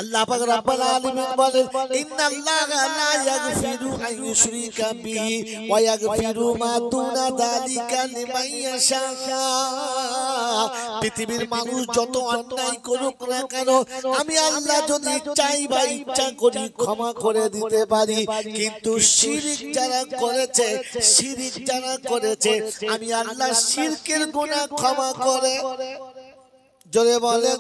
আল্লাহ পাক রব্বুল আলামিন বলেন, ইন্নাল্লাহা লা ইয়াগফিরু আন ইউশরিকা বিহি ওয়া ইয়াগফিরু মা দুনা যালিকা লিমান ইয়াশা। পৃথিবীর মানুষ যত অন্যায় করুক না কেন, আমি আল্লাহ যদি চাই বা ইচ্ছা করি ক্ষমা করে দিতে পারি। কিন্তু শিরক যারা করেছে, শিরক যারা করেছে, আমি আল্লাহ শিরকের গুনাহ ক্ষমা করে জোরে বলে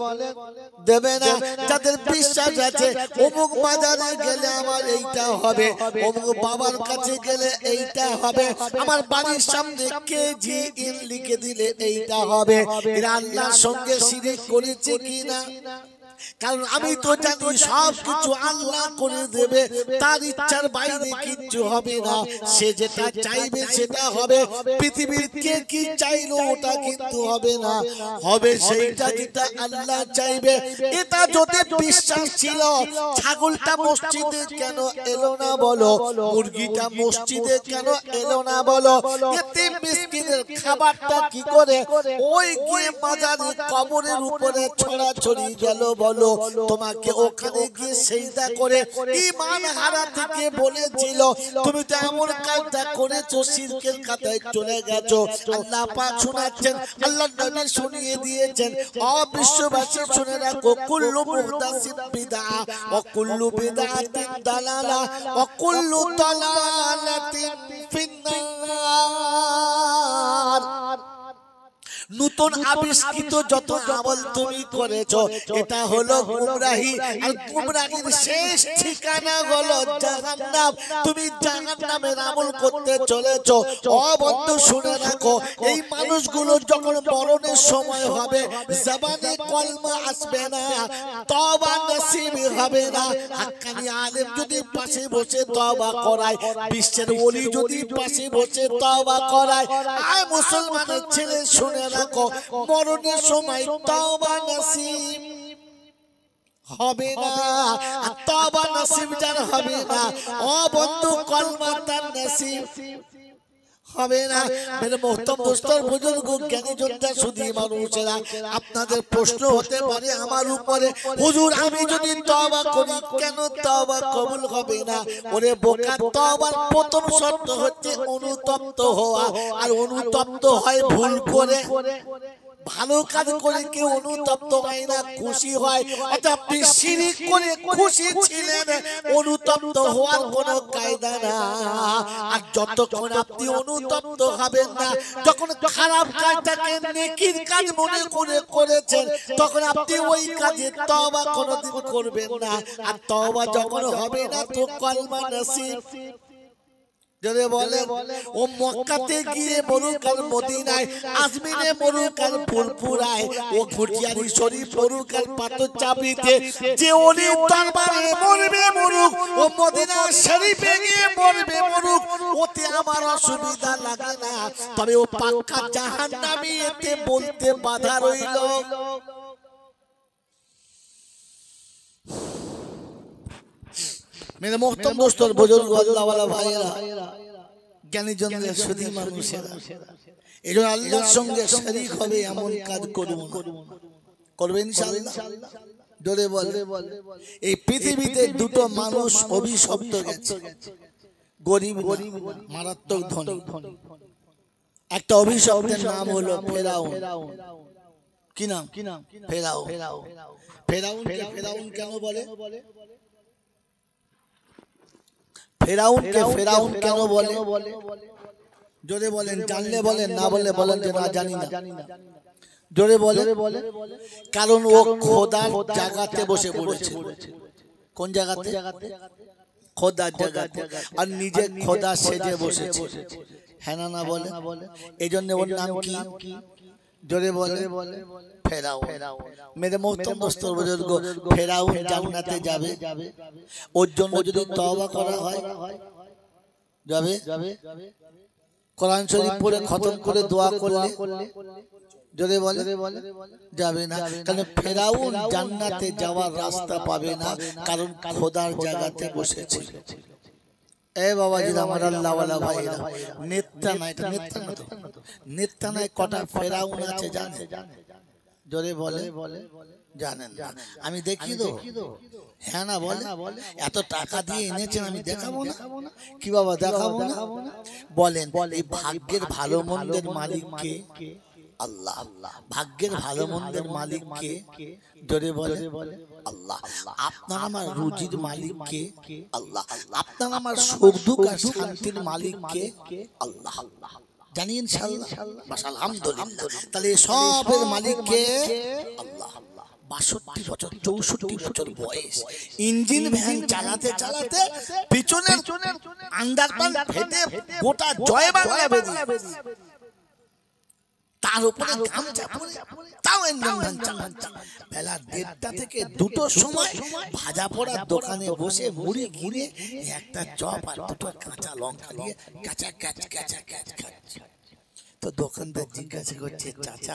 দেবে না। যাদের বিশ্বাস আছে অমুক বাজারে গেলে আমার এইটা হবে, অমুক বাবার কাছে গেলে এইটা হবে, আমার বাড়ির সামনে কেজি ইন লিখে দিলে এইটা হবে, এরা আল্লাহর সঙ্গে শিরক করেছে কিনা? কারণ আমি তো জানি সব কিছু আল্লাহ করে দেবে, তার ইচ্ছার বাইরে কিচ্ছু হবে না। সে যেটা চাইবে সেটা হবে। পৃথিবীর কে কি চাইলো ওটা কিন্তু হবে না, হবে সেইটা যেটা আল্লাহ চাইবে। এটা যদি বিশ্বাস ছিল, ছাগলটা মসজিদে কেন এলো না বলো? মুরগিটা মসজিদে কেন এলো না বলো? এতিম মিসকিনের খাবারটা কি করে ওই গিয়ে বাজারে কবরের উপরে ছড়াছড়ি গেল বলো? তোমাকে ওখানে গিয়ে সিজদা করে ঈমান হারা থেকে বলেছিল, তুমি তো এমন কাজটা করেছো, শিরকের খাতায় চলে গেছো। আল্লাহ পাক শোনাচ্ছেন, আল্লাহর নবী শুনিয়ে দিয়েছেন, ও বিশ্ববাসী শুনে রাখো, কুল্লু মুহদাসিন বিদআ ওয়া কুল্লু বিদআতিন দালালা ওয়া কুল্লু দালালাতিন ফিন্নার। নতুন আবিষ্কৃত যত আমল তুমি করেছো, এটা হলো গুমরাহি, আর গুমরাহির শেষ ঠিকানা হলো জাহান্নাম। তুমি জাহান্নামের আমল করতে চলেছো। ও বন্ধু শুনে রাখো, এই মানুষগুলো যখন মরণের সময় হবে, জবানে কলমা আসবে না, তওবা নসিব হবে না। হাক্কানি আলেম যদি পাশে বসে তওবা করায়, বিশ্বের ওলি যদি পাশে বসে তওবা করায়, আয় মুসলমানের ছেলে শুনে রাখো, মরণের সময় তওবা নসিব হবে না। আর তওবা নসিব যার হবে না, ও বন্ধু কলমা তার নসিব হবে না। মেরে মোহতরম দোস্তর, বুজুর্গ, জ্ঞানী যোদ্ধা সুধী মানুষেরা, আপনাদের প্রশ্ন হতে পারে আমার উপরে, হুজুর আমি যদি তওবা করি কেন তওবা কবুল হবে না? ওরে বোকা, তওবার প্রথম শর্ত হচ্ছে অনুতপ্ত হওয়া, আর অনুতপ্ত হয় ভুল করে। ভালো কাজ করে কেউ অনুতপ্ত হয় না, খুশি হয়। অর্থাৎ আপনি শিরক করে খুশি ছিলেন, অনুতপ্ত হওয়ার কোনো কায়দা না। আর যতক্ষণ আপনি অনুতপ্ত হবেন না, যখন খারাপ কাজটাকে নেকির কাজ মনে করে করেছেন, তখন আপনি ওই কাজে তওবা কোনোদিন করবেন না। আর তওবা যখন হবে না, তো কলমা নসিব। যদি বলে ও মক্কাতে গিয়ে মরুক আর মদিনায়, আজমিনে মরুক আর ফুরফুরায়, ও ফুটিয়ারি শরীফ মরুক আর পাথর চাপড়িতে, যে ওলি দরবারে মরবে মরুক, ও মদিনা শরীফে গিয়ে মরবে মরুক, ওতে আমার অসুবিধা লাগে না। তবে ও পাক্কা জাহান্নামী, এতে বলতে বাধা রইল। मेरे मोहतरम दोस्तों, बुजुर्ग अल्लाह वाला भाईरा, জ্ঞানী জনের সুধী মানুষেরা, এজন্য আল্লাহর সঙ্গে শরীক হবে এমন কাজ করব না। করবে ইনশাআল্লাহ? জোরে বলে। এই পৃথিবীতে দুটো মানুষ অভিশপ্ত গেছে, গরিব মারাত্মক ধনী। একটা অভিশপ্তের নাম হলো ফেরাউন। কি নাম? ফেরাউন। ফেরাউনকে ফেরাউন কেন বলে? ফেরাউনকে ফেরাউন কেন বলে? জোরে বলেন। জানলে বলেন, না বললে বলেন যে না জানি না। জোরে বলে। কারণ ও খোদার জায়গাতে বসে পড়েছে। কোন জায়গাতে? খোদার জায়গাতে। আর নিজে খোদা সেজে বসেছে। হ্যাঁ না না বলে? এই জন্য ওর নাম কি? জোরে বলে ফেরাউন। মেরে মোহতরম দোস্তর বুজুর্গ, ফেরাউন জান্নাতে যাবে, ওর জন্য যদি তওবা করা হয় যাবে? কোরআন শরীফ পড়ে খতম করে দোয়া করলে জোরে বলে যাবে না। কারণ ফেরাউন জান্নাতে যাওয়ার রাস্তা পাবে না, কারণ খোদার জায়গাতে বসেছে। এ বাবাজি আমার আল্লাহ ওয়ালা ভাইরা, নেতা না, এটা নেতা না তো, নেতা নাই। কটা ফেরাউন আছে জানেন? জোরে বলে জানেন না? আমি দেখি তো। হ্যাঁ না বলে? এত টাকা দিয়ে এনেছেন, আমি দেখাবো না? কি বাবা দেখাবো না? বলেন এই ভাগ্যের ভালো মন্দের মালিক কে? আল্লাহ। ভাগ্যের ভালো মন্দের মালিক কে? জোরে বলে আল্লাহ। আপনার আমার রুজির মালিক কে? আল্লাহ। আপনার আমার সুখ দুঃখ আর শান্তির মালিক কে? আল্লাহ। জানি ইনশাআল্লাহ? বাস আলহামদুলিল্লাহ। তাহলে সবের মালিক কে? আল্লাহ। ৬২ বছর ৬৪ বছর বয়স, ইঞ্জিন ভ্যান চালাতে চালাতে পিছনের আন্ডারপান ফেটে গোটা জয় বাংলা বেরিয়ে, তার উপরে গামছা পরে, তাও ইঞ্জিন ভ্যান চালাচ্ছে। বেলা ১:৩০ থেকে ২টোর সময় ভাজা পোড়ার দোকানে বসে মুড়ি ঘিরে একটা চপ আর দুটো কাঁচা লঙ্কা দিয়ে কাঁচা ক্যাচ ক্যাচা ক্যাচ খাচ্ছে। তো দোকানদার জিজ্ঞাসা করছে, চাচা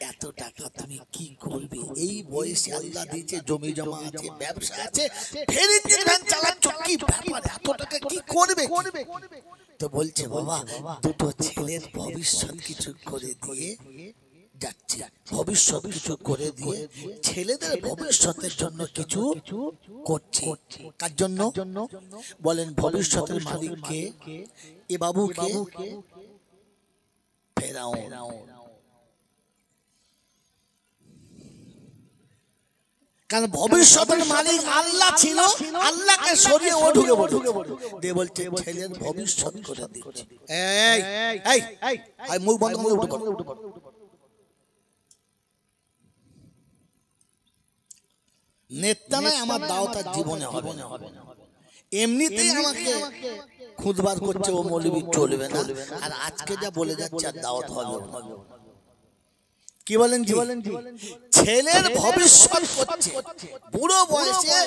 এত টাকা তুমি কি করবে? এই বয়সে আল্লাহ দিয়েছে, জমি জমা আছে, ব্যবসা আছে, ফের ইঞ্জিন ভ্যান চালাচ্ছ, কি ব্যাপার? এত টাকা কি করবে? তো বলছে, বাবা দুটো ছেলের ভবিষ্যৎ কিছু করে দিয়ে যাচ্ছে, ভবিষ্যৎ কিছু করে দিয়ে ছেলেদের ভবিষ্যতের জন্য কিছু করছে। কার জন্য? বলেন ভবিষ্যতের মালিক কে? এ বাবু কে? ফেরাউন। কারণ ভবিষ্যতের মালিক আল্লাহ ছিল, আল্লাহকে সরিয়ে ও ঢুকে দিয়ে বলছে ছেলের ভবিষ্যৎ করে দিচ্ছে। এই এই এই মুখ বন্ধ করে উঠে পড়। নেতা নাই, আমার দাওয়াত আর জীবনে হবে না। এমনিতেই আমাকে খুঁজবার করছে, ও মৌলবি চলবে না। আর আজকে যা বলে যাচ্ছে আর দাওয়াত হবে না। কি বলেন জি? ছেলের ভবিষ্যৎ করছে, বুড়ো বয়সে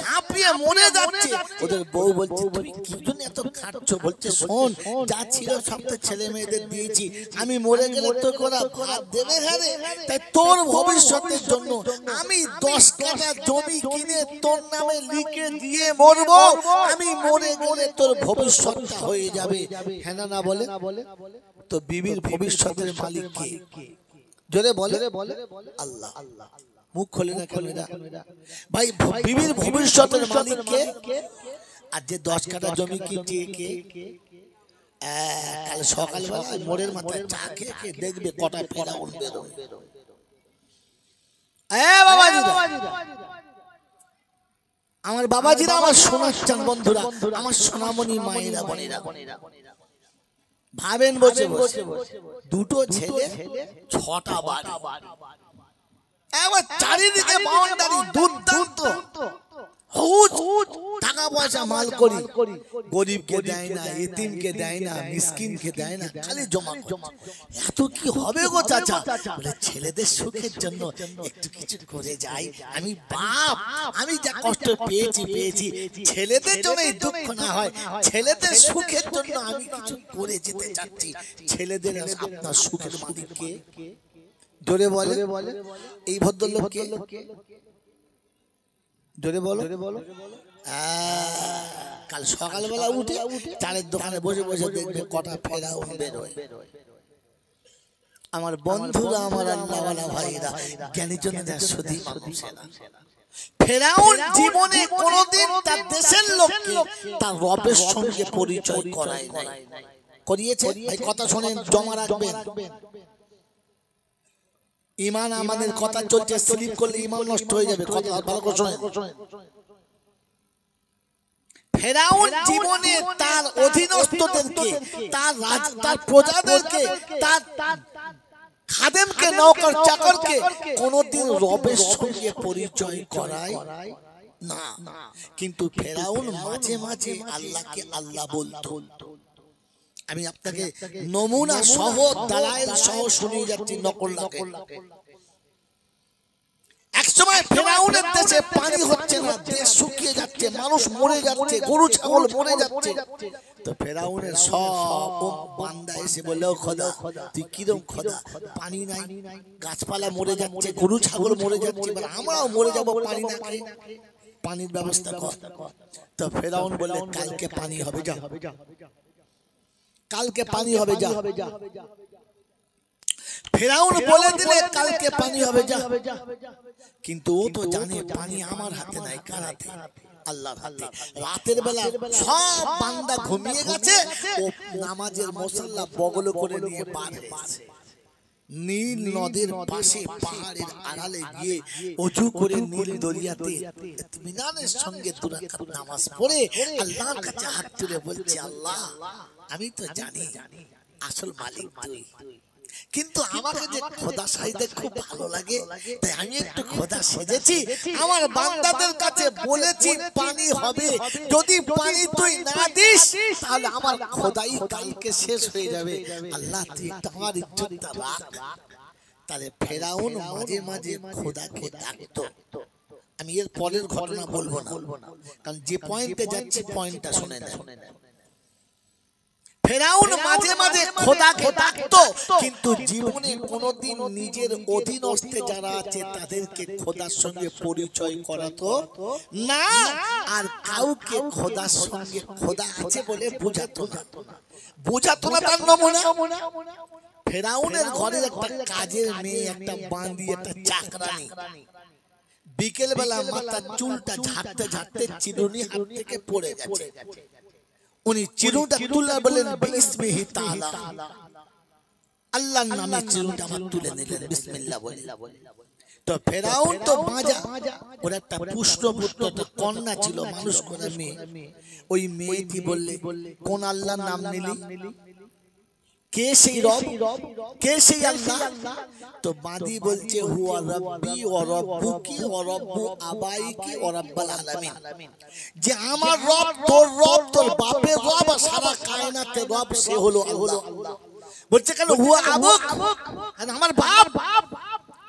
হাঁপিয়ে মরে যাচ্ছে। ওদের বউ বলছে, তুমি কি জন্য এত খাটছো? বলছে, শোন, যা ছিল সব তো ছেলে মেয়েদের দিয়েছি, আমি মরে গেলে তো ওরা ভাত দেবে। হ্যাঁ রে, তাই তোর ভবিষ্যতের জন্য আমি ১০ কাঠা জমি কিনে তোর নামে লিখে দিয়ে মরবো। আমি মরে গেলে তোর ভবিষ্যৎটা হয়ে যাবে। হ্যাঁ না না বলে? তো বিবির ভবিষ্যতের মালিক কে? জোরে বলে আল্লাহ। মুখ খোলে না কেন ভাই? বিবির ভবিষ্যতের মালিক কে? আর যে ১০ কাঠা জমি কিনছে কে? কাল সকালবেলা মোড়ের মাথায় চা খেয়ে দেখবে কটা ফেরাউন বেরোয়। বাবাজিরা, আমার শোনাচ্ছেন বন্ধুরা, আমার সোনামণি মায়েরা বোনেরা, ভাবেন বসে বসে দুটো ছেলে, 6টা বাড়ি, এবার চারিদিকে বাউন্ডারি, দুর্দান্ত টাকা পয়সা মাল করি, গরিবকে দেয় না, এতিমকে দেয় না, মিসকিনকে দেয় না, খালি জমা করছে। এত কি হবে গো চাচা? বলে ছেলেদের সুখের জন্য একটু কিছু করে যাই, আমি বাপ, আমি যা কষ্ট পেয়েছি, ছেলেদের জন্য এই দুঃখ না হয়, ছেলেদের সুখের জন্য আমি কিছু করে যেতে চাচ্ছি। ছেলেদের আপনার সুখের মালিক কে? জোরে বলে, এই ভদ্রলোককে জোরে বলো। কাল সকালবেলা উঠে চালের দোকানে বসে বসে দেখবে কটা ফেরাউন বেরোয়। আমার বন্ধুরা, আমার আল্লাহওয়ালা ভাইরা, জ্ঞানী জনেরা, সুধী মানুষেরা, ফেরাউন জীবনে কোনোদিন তার দেশের লোককে তার রবের সঙ্গে পরিচয় করায় নাই। করিয়েছে? এই কথা শুনেন, জমা রাখবেন। ঈমান আমাদের কথা চলছে, স্লিপ করলে ঈমান নষ্ট হয়ে যাবে। কথা ভালো করে শুনেন। ফেরাউন জীবনে তার অধীনস্থদেরকে, তার প্রজাদেরকে, তার খাদেমকে, নৌকর চাকরকে কোনদিন রবের সঙ্গে পরিচয় করায় না। কিন্তু ফেরাউন মাঝে মাঝে আল্লাহকে আল্লাহ বলতো। আমি আপনাকে নমুনা সহ, দালাইল সহ শুনিয়ে যাচ্ছি নকল লাগে। একসময় ফেরাউনের দেশে পানি হচ্ছে না, দেশ শুকিয়ে যাচ্ছে, মানুষ মরে যাচ্ছে, গরু ছাগল মরে যাচ্ছে। তো ফেরাউনের সব বান্দা এসে বলল, খোদা তুই কিরম খোদা, পানি নাই, গাছপালা মরে যাচ্ছে, গরু ছাগল মরে যাচ্ছে, আমরাও মরে যাব পানি না খেয়ে, পানির ব্যবস্থা কর। তো ফেরাউন বলে, কালকে পানি হবে, যা, কালকে পানি হবে, যা। ফেরাউন বলে দিলে কালকে পানি হবে, যা। কিন্তু ও তো জানে পানি আমার হাতে নাই, কার হাতে? আল্লাহর হাতে। রাতের বেলা সব বান্দা ঘুমিয়ে গেছে, ও নামাজের মুসাল্লা বগল করে নিয়ে পার হয়েছে। নীল নদের পাশে পাহাড়ের আড়ালে গিয়ে ওযু করে নীল দরিয়াতে ইতমিনানের সঙ্গে 2 রাকাত নামাজ পড়ে আল্লাহর কাছে হাত তুলে বলছে, আল্লাহ আমি তো জানি আসল মালিক তুই, কিন্তু আমাকে যে খোদা সাইতে খুব ভালো লাগে, তাই আমি একটু খোদা সেজেছি। আমার বান্দাদের কাছে বলেছি পানি হবে, যদি পানি তুই না দিস তাহলে আমার খোদাই কালকে শেষ হয়ে যাবে। আল্লাহ তুই আমার ইজ্জতটা রাখ। তাহলে ফেরাউন মাঝে মাঝে খোদাকে ডাকতো। আমি এর পরের ঘটনা বলবো না, কারণ যে পয়েন্টে যাচ্ছি পয়েন্টটা শুনে নেন। ফেরাউন মাঝে মাঝে খোদাকে ডাকতো, কিন্তু জীবনে কোনোদিন নিজের অধীনস্থে যারা আছে তাদেরকে খোদার সঙ্গে পরিচয় করাতো না, আর কাউকে খোদার সঙ্গে খোদা আছে বলে বোঝাতো না। তার নমুনা ফেরাউনের ঘরের একটা কাজের মেয়ে, একটা বান্দি, একটা চাকরানি, বিকেল বেলা মাথার চুলটা ঝাড়তে ঝাড়তে চিরুনি হাত থেকে পড়ে গেছে। উনি চিরুটা তুলে বলেন, বিসমিহি তাআলা, আল্লাহর নামে চিরুটা আমার তুলে নিলেন, বিসমিল্লাহ বলে। তো ফেরাউন তো বাজা, ওর একটা পুষ্টপুত্র, একটা কন্যা ছিল, মানুষ করা মেয়ে। ওই মেয়েটি বললে, কোন আল্লাহর নাম নিলি? কে সেই রব, কে সেই আল্লাহ? তো বাঁধি বলছে, হুয়া রব্বি ওয়া রব্বুকি ওয়া রব্বু আবাইকি ওয়া রব্বুল আলামিন, যে আমার রব, তোর রব, তোর বাপের রব, আর সারা কায়নাতের রব সে হলো আল্লাহ। বলছে কেন হুয়া আবুক, আমার বাপ,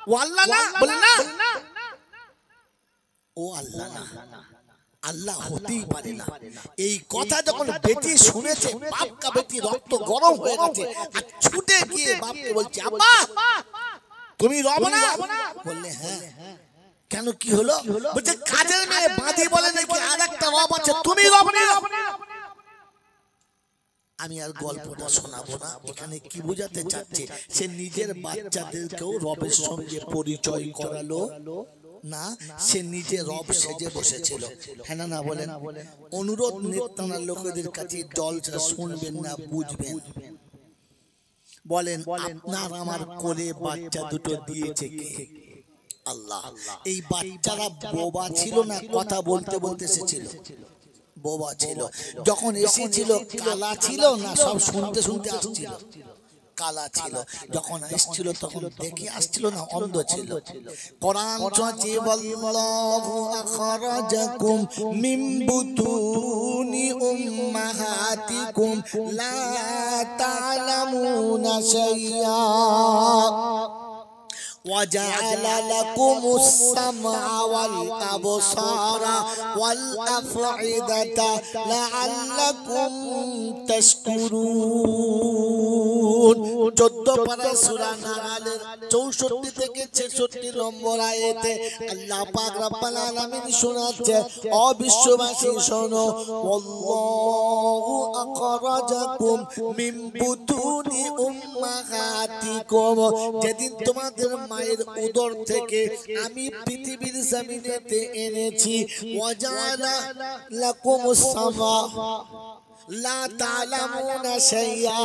ও আল্লাহ না? বলে না, ও আল্লাহ না, আল্লাহ হতেই পারে না। এই কথা যখন বেটি শুনেছে, বাপকা বেটি রক্ত গরম হয়ে গেছে, আর ছুটে গিয়ে বাপকে বলছে, আব্বা তুমি রব না? বললে হ্যাঁ। কেন কি হলো? বলছে কাজের মেয়ে বাঁধি বলে নাকি আরেকটা রব আছে, তুমি রব না। আমি আর গল্পটা শোনাবো না, এখানে কি বোঝাতে চাচ্ছে, সে নিজের বাচ্চাদেরকেও রবের সঙ্গে পরিচয় করালো না, সে নিজে রব সেজে বসেছিল। হ্যাঁ না বলেন? অনুরোধ নেতানার লোকেদের কাছে জলসা শুনবেন না, বুঝবেন। বলেন আপনার আমার কোলে বাচ্চা দুটো দিয়েছে কে? আল্লাহ। এই বাচ্চারা বোবা ছিল না, কথা বলতে বলতে এসেছিল, বোবা ছিল। যখন এসেছিল কালা ছিল না, সব শুনতে শুনতে আসছিল, কালা ছিল। যখন এসেছিল তখন দেখে আসছিল না, অন্ধ ছিল। কোরআন চলে আল্লাহু আখরাজাকুম মিন বুতুনি উম্মাহাতিকুম লা তা'লামুনা শাইআ وجعل لكم السمع والأبصار والأفئدة لعلكم تشكرون 14 পারা সূরা নাহলের 64 থেকে 66 নম্বর আয়াতে আল্লাহ পাক রব্বুল আলামিন শোনাচ্ছে, ও বিশ্ববাসী শোনো, আল্লাহু আখরাজাকুম মিন বুতুনি উম্মাহাতিকুম, যেদিন তোমাদের মায়ের উদর থেকে আমি পৃথিবীর জমিনেতে এনেছি, ওয়াজালা লাকুমুস সামা লা তা'লামুনা শাইআ,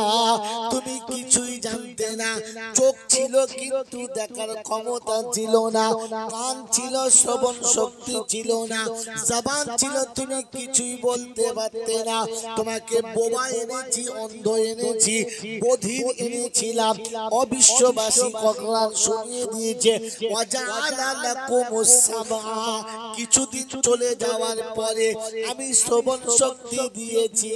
তুমি কিছুই জানতে না। চোখ ছিল কিন্তু দেখার ক্ষমতা ছিল না, কান ছিল শ্রবণ শক্তি ছিল না, জবান ছিল তুমি কিছুই বলতে পারতে না। তোমাকে বোবা এনেছি, অন্ধ এনেছি, বধির এনেছিলাম। অবিশ্ববাসী কোরআন শুনিয়ে দিয়েছে, ওয়াজালা লাকুমুস সামা, কিছুদিন চলে যাওয়ার পরে আমি শ্রবণ শক্তি দিয়েছি।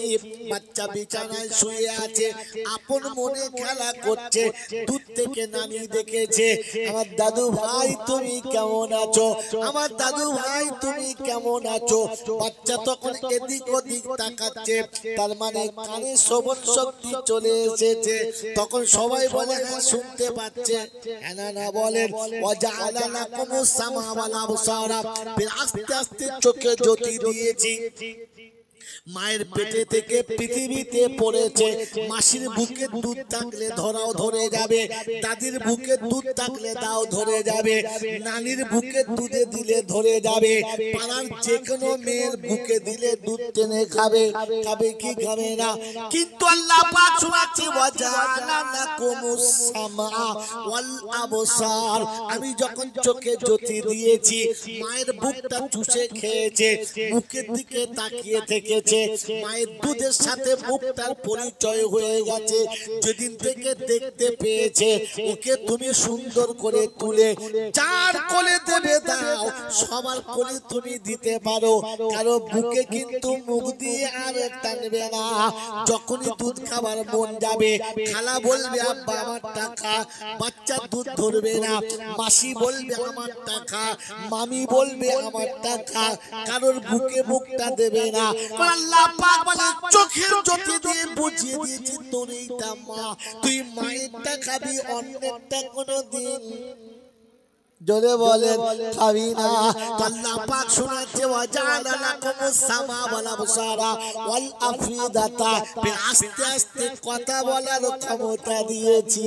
বাচ্চা বিছানায় শুয়ে আছে, আপন মনে খেলা করছে, দূর থেকে নানি দেখেছে, আমার দাদু ভাই তুমি কেমন আছো, আমার দাদু ভাই তুমি কেমন আছো। বাচ্চা তখন এদিক ওদিক তাকাচ্ছে, তার মানে কানে শ্রবণ শক্তি চলে এসেছে। তখন সবাই বলে হ্যাঁ শুনতে পাচ্ছে, হ্যাঁ না বলেন, ওয়াজালা লাকুমুস সামা ওয়াল আবসারা, আস্তে আস্তে চোখে জ্যোতি দিয়েছি। মায়ের পেটে থেকে পৃথিবীতে পড়েছে। মাসির বুকে দুধ থাকলে ধরাও ধরে যাবে, দাদির বুকে দুধ থাকলে দাও ধরে যাবে, নানির বুকে দুধে দিলে ধরে যাবে, পাড়ার যে কোনো মেয়ের বুকে দিলে দুধ টেনে খাবে, খাবে কি খাবে না। কিন্তু আল্লাহ পাক শোনাচ্ছে, ওয়াজালা লাকুমুস সামা ওয়াল আবসার, আমি যখন চোখে জ্যোতি দিয়েছি, মায়ের বুকটা চুষে খেয়েছে, মুখের দিকে তাকিয়ে থেকেছে, মায়ের দুধের সাথে মুখটার পরিচয় হয়ে গেছে। যেদিন থেকে দেখতে পেয়েছে, ওকে তুমি সুন্দর করে তুলে চার কোলে দেবে দাও, সবার কোলে তুমি দিতে পারো, কারো বুকে কিন্তু মুখ দিয়ে আর টানবে না। যখনই দুধ খাবার মন যাবে, খালা বলবে আব্বা আমার টাকা, বাচ্চা দুধ ধরবে না, মাসি বলবে আমার টাকা, মামি বলবে আমার টাকা, কারোর বুকে মুখটা দেবে না। আল্লাহ পাক বলে, চোখের জ্যোতি দিয়ে বুঝিয়ে দিয়েছি তোর এইটা মা, তুই মায়েরটা খাবি, অন্যেরটা কোনোদিন জোরে বলেন খাবি না। আল্লাহ পাক শোনাচ্ছে, ওয়াজালা লাকুমুস সামা ওয়াল আবসারা ওয়াল আফিদাতা, আস্তে আস্তে কথা বলার ক্ষমতা দিয়েছি।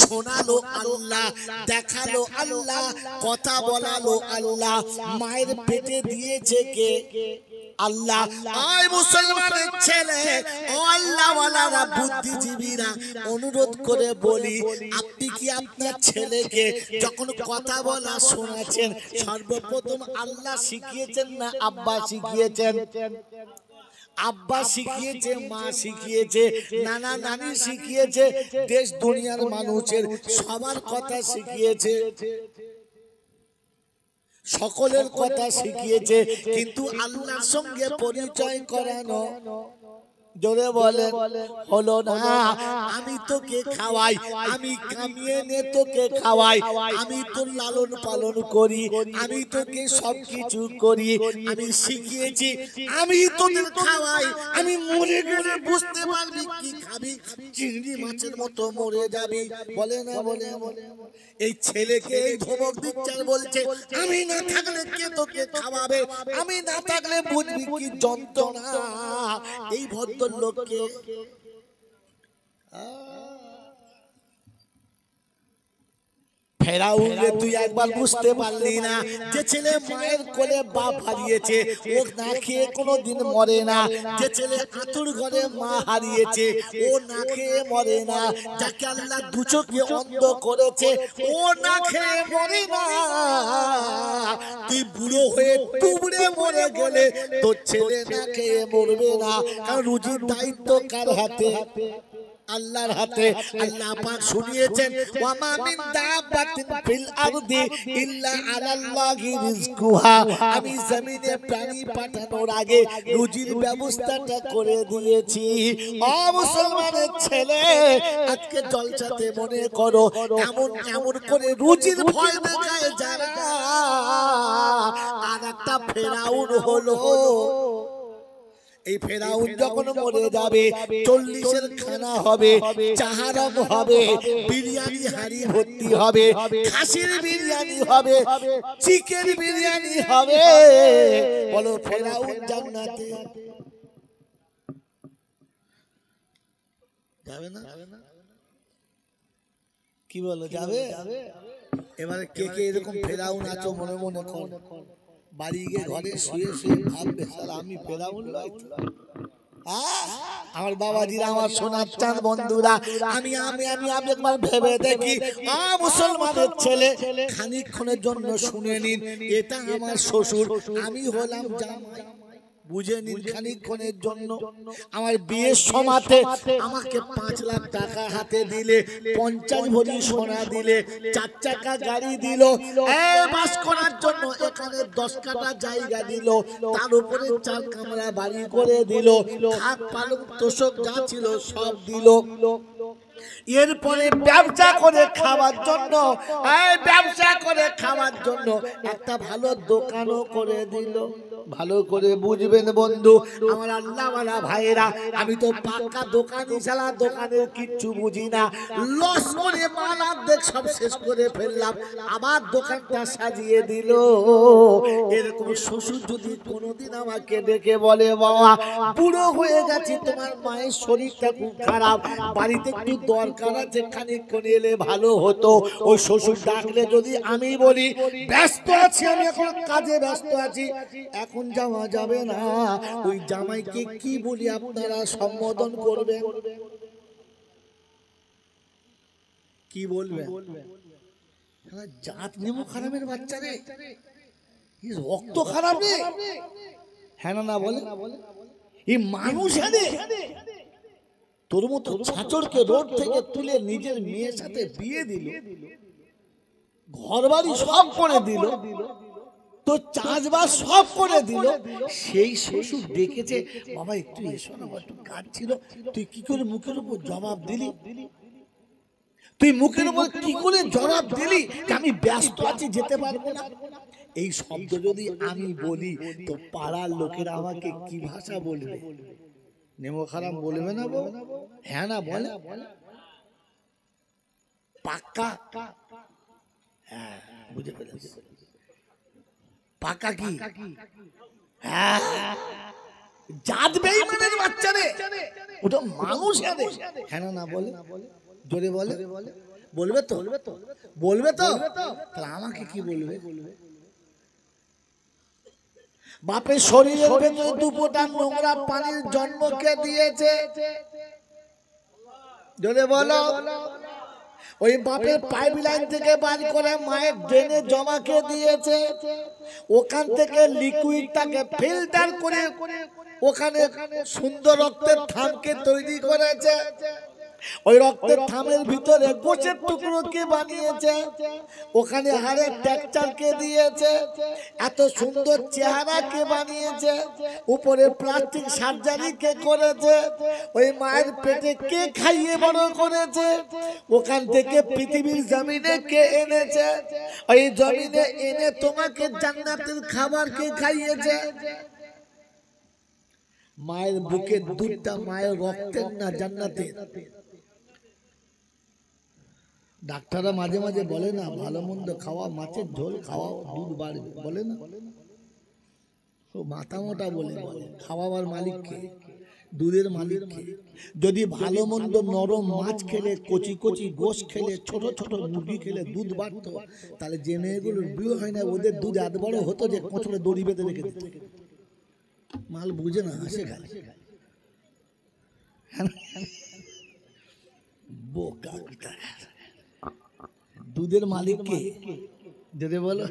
শোনালো আল্লাহ, দেখালো আল্লাহ, কথা বলালো আল্লাহ। মায়ের পেটে দিয়েছে কে? আল্লাহ। আয় মুসলমানের ছেলে, ও আল্লাহ ওয়ালারা, বুদ্ধিজীবীরা, অনুরোধ করে বলি, আপনি কি আপনার ছেলেকে যখন কথা বলা শোনাচ্ছেন, সর্বপ্রথম আল্লাহ শিখিয়েছেন না আব্বা শিখিয়েছেন? আব্বা শিখিয়েছে, মা শিখিয়েছে, নানা নানি শিখিয়েছে, দেশ দুনিয়ার মানুষের সবার কথা শিখিয়েছে, সকলের কথা শিখিয়েছে, কিন্তু আল্লাহর সঙ্গে পরিচয় করানো জোরে বলে হলো না। আমি তোকে খাওয়াই, আমি কামিয়ে নে তোকে খাওয়াই, আমি তোর লালন পালন করি, আমি তোকে সবকিছু করি, আমি শিখিয়েছি, আমি তোদের খাওয়াই, আমি মরে গেলে বুঝতে পারবি কি খাবি, চিংড়ি মাছের মতো মরে যাবি। বলে না বলে? এই ছেলেকে এই ধমক দিচ্ছে, বলছে আমি না থাকলে কে তোকে খাওয়াবে, আমি না থাকলে বুঝবি কি যন্ত্রণা। এই ভদ্রলোককে ফেরাউনকে তুই একবার বুঝতে পারলি না যে ছেলে মায়ের কোলে বাপ হারিয়েছে ও না খেয়ে কোনোদিন মরে না, যে ছেলে আতুর ঘরে মা হারিয়েছে ও না খেয়ে মরে না, যাকে আল্লাহ দু চোখে অন্ধ করেছে ও না খেয়ে মরে না। তুই বুড়ো হয়ে টুবড়ে মরে গেলে তোর ছেলে না খেয়ে মরবে না, কারণ রুজির দায়িত্ব কার হাতে? আল্লাহর হাতে। আল্লাহ পাক শুনিয়েছেন ওয়ামা মিন দাব্বাতিন ফিল আরদি ইল্লা আলাল্লাহি রিজকুহা, আমি জমিনে প্রাণী পাঠানোর আগে রুজির ব্যবস্থাটা করে দিয়েছি। ও মুসলমানের ছেলে, আজকে জলসাতে মনে করো এমন এমন করে রুজির ভয় দেখায় যারা, আর একটা ফেরাউন হলো। এই ফেরাউন যখন মরে যাবে 40-এর খানা হবে, চাহারম হবে, বিরিয়ানি হাড়ি ভর্তি হবে, খাসির বিরিয়ানি হবে, চিকেন বিরিয়ানি হবে। বলো ফেরাউন জান্নাতে যাবে না? কি বলো যাবে? এবারে কে কে এরকম ফেরাউন আছো মনে মনে কর, বাড়ি গিয়ে ঘরে শুয়ে শুয়ে ভাববে শালা আমি ফেরাউন নই। আমার বাবাজিরা, আমার সোনার চাঁদ বন্ধুরা, আমি আমি আমি আমি একবার ভেবে দেখি, মুসলমানের ছেলে খানিকক্ষণের জন্য শুনে নিন, এটা আমার শ্বশুর, আমি হলাম জামাই। বুঝে নিন খানিকক্ষণের জন্য। আমার বিয়ের সময়তে আমাকে 5 লাখ টাকা হাতে দিলে, 50 ভরি সোনা দিলে, 4 চাকা গাড়ি দিল, বাস করার জন্য এখানে 10 কাঠা জায়গা দিল, তার উপরে 4 কামরা বাড়ি করে দিল, খাট পালং তোষক যা ছিল সব দিল। এরপরে ব্যবসা করে খাওয়ার জন্য, ব্যবসা করে খাওয়ার জন্য একটা ভালো দোকানও করে দিল। ভালো করে বুঝবেন বন্ধু আমার আল্লাহওয়ালা ভাইরা, আমি তো পাক্কা দোকানি শালা, দোকানের কিচ্ছু বুঝি না, লস করে মাল অর্ধেক সব শেষ করে ফেললাম, আবার দোকানটা সাজিয়ে দিল। এরকম শ্বশুর যদি কোনোদিন আমাকে ডেকে বলে বাবা বুড়ো হয়ে গেছি, তোমার মায়ের শরীরটা খুব খারাপ, বাড়িতে একটু দরকার আছে, খানিকক্ষণ এলে ভালো হতো, ওই শ্বশুর ডাকলে যদি আমি বলি ব্যস্ত আছি, আমি এখন কাজে ব্যস্ত আছি, এখন যাওয়া যাবে না, ওই জামাইকে কি বলি আপনারা সম্বোধন করবেন? কি বলবেন? জাত নেমো খারাপের বাচ্চা রে, রক্ত খারাপ রে, হ্যাঁ না বলে এই মানুষ, তোর মতো ছাচরকে রোড থেকে তুলে নিজের মেয়ের সাথে বিয়ে দিল, ঘর বাড়ি সব করে দিল, তো চাষবাস সব করে দিল, সেই শ্বশুর ডেকেছে বাবা একটু এসো না, একটু কাজ ছিল, তুই কি করে মুখের উপর জবাব দিলি? তুই মুখের উপর কি করে জবাব দিলি আমি ব্যস্ত আছি যেতে পারবো না? এই শব্দ যদি আমি বলি তো পাড়ার লোকেরা আমাকে কি ভাষা বলবে? নেমো খারাপ বলবে না? হ্যাঁ না বলে পাক্কা, হ্যাঁ বুঝে ফেলেছি, পাকা কি? হ্যাঁ জাত বেঈমানের বাচ্চা রে, ওটা মানুষ। হ্যাঁ না বলে, জোরে বলে, বলবে তো, বলবে তো, তাহলে আমাকে কি বলবে? বাপের শরীরের ভেতরে 2 ফোঁটা নোংরা পানির জন্ম কে দিয়েছে? জোরে বলো। ওই বাপের পাইপ লাইন থেকে বার করে মায়ের ড্রেনে জমা কে দিয়েছে? ওখান থেকে লিকুইডটাকে ফিল্টার করে ওখানে সুন্দর রক্তের থামকে তৈরি করেছে। ওই রক্তের থামের ভিতরে গোছের টুকরো কে বানিয়েছে? ওখানে হাড়ের টেক্সচার কে দিয়েছে? এত সুন্দর চেহারা কে বানিয়েছে? উপরে প্লাস্টিক সার্জারি কে করেছে? ওই মায়ের পেটে কে খাইয়ে বড় করেছে? ওখান থেকে পৃথিবীর জমিনে কে এনেছে? ওই জমিনে এনে তোমাকে জান্নাতের খাবার কে খাইয়েছে? মায়ের বুকের দুধটা মায়ের রক্তের না জান্নাতের। ডাক্তাররা মাঝে মাঝে বলে না ভালো মন্দ খাওয়া, মাছের ঝোল খাওয়া দুধ বাড়বে, বলে না? মাথা মোটা বলে খাওয়াবার মালিককে দুধের মালিককে। যদি ভালো মন্দ নরম মাছ খেলে, কচি কচি গোশ খেলে, ছোট ছোট মুরগি খেলে দুধ বাড়তো, তাহলে যে মেয়েগুলোর বিয়ে হয় না ওদের দুধ এত বড় হতো যে কোঁচড়ে দড়ি বেঁধে রেখে দিত। মাল বুঝে না, হাসে খায়। বোকা দুধের মালিককে যদি বলো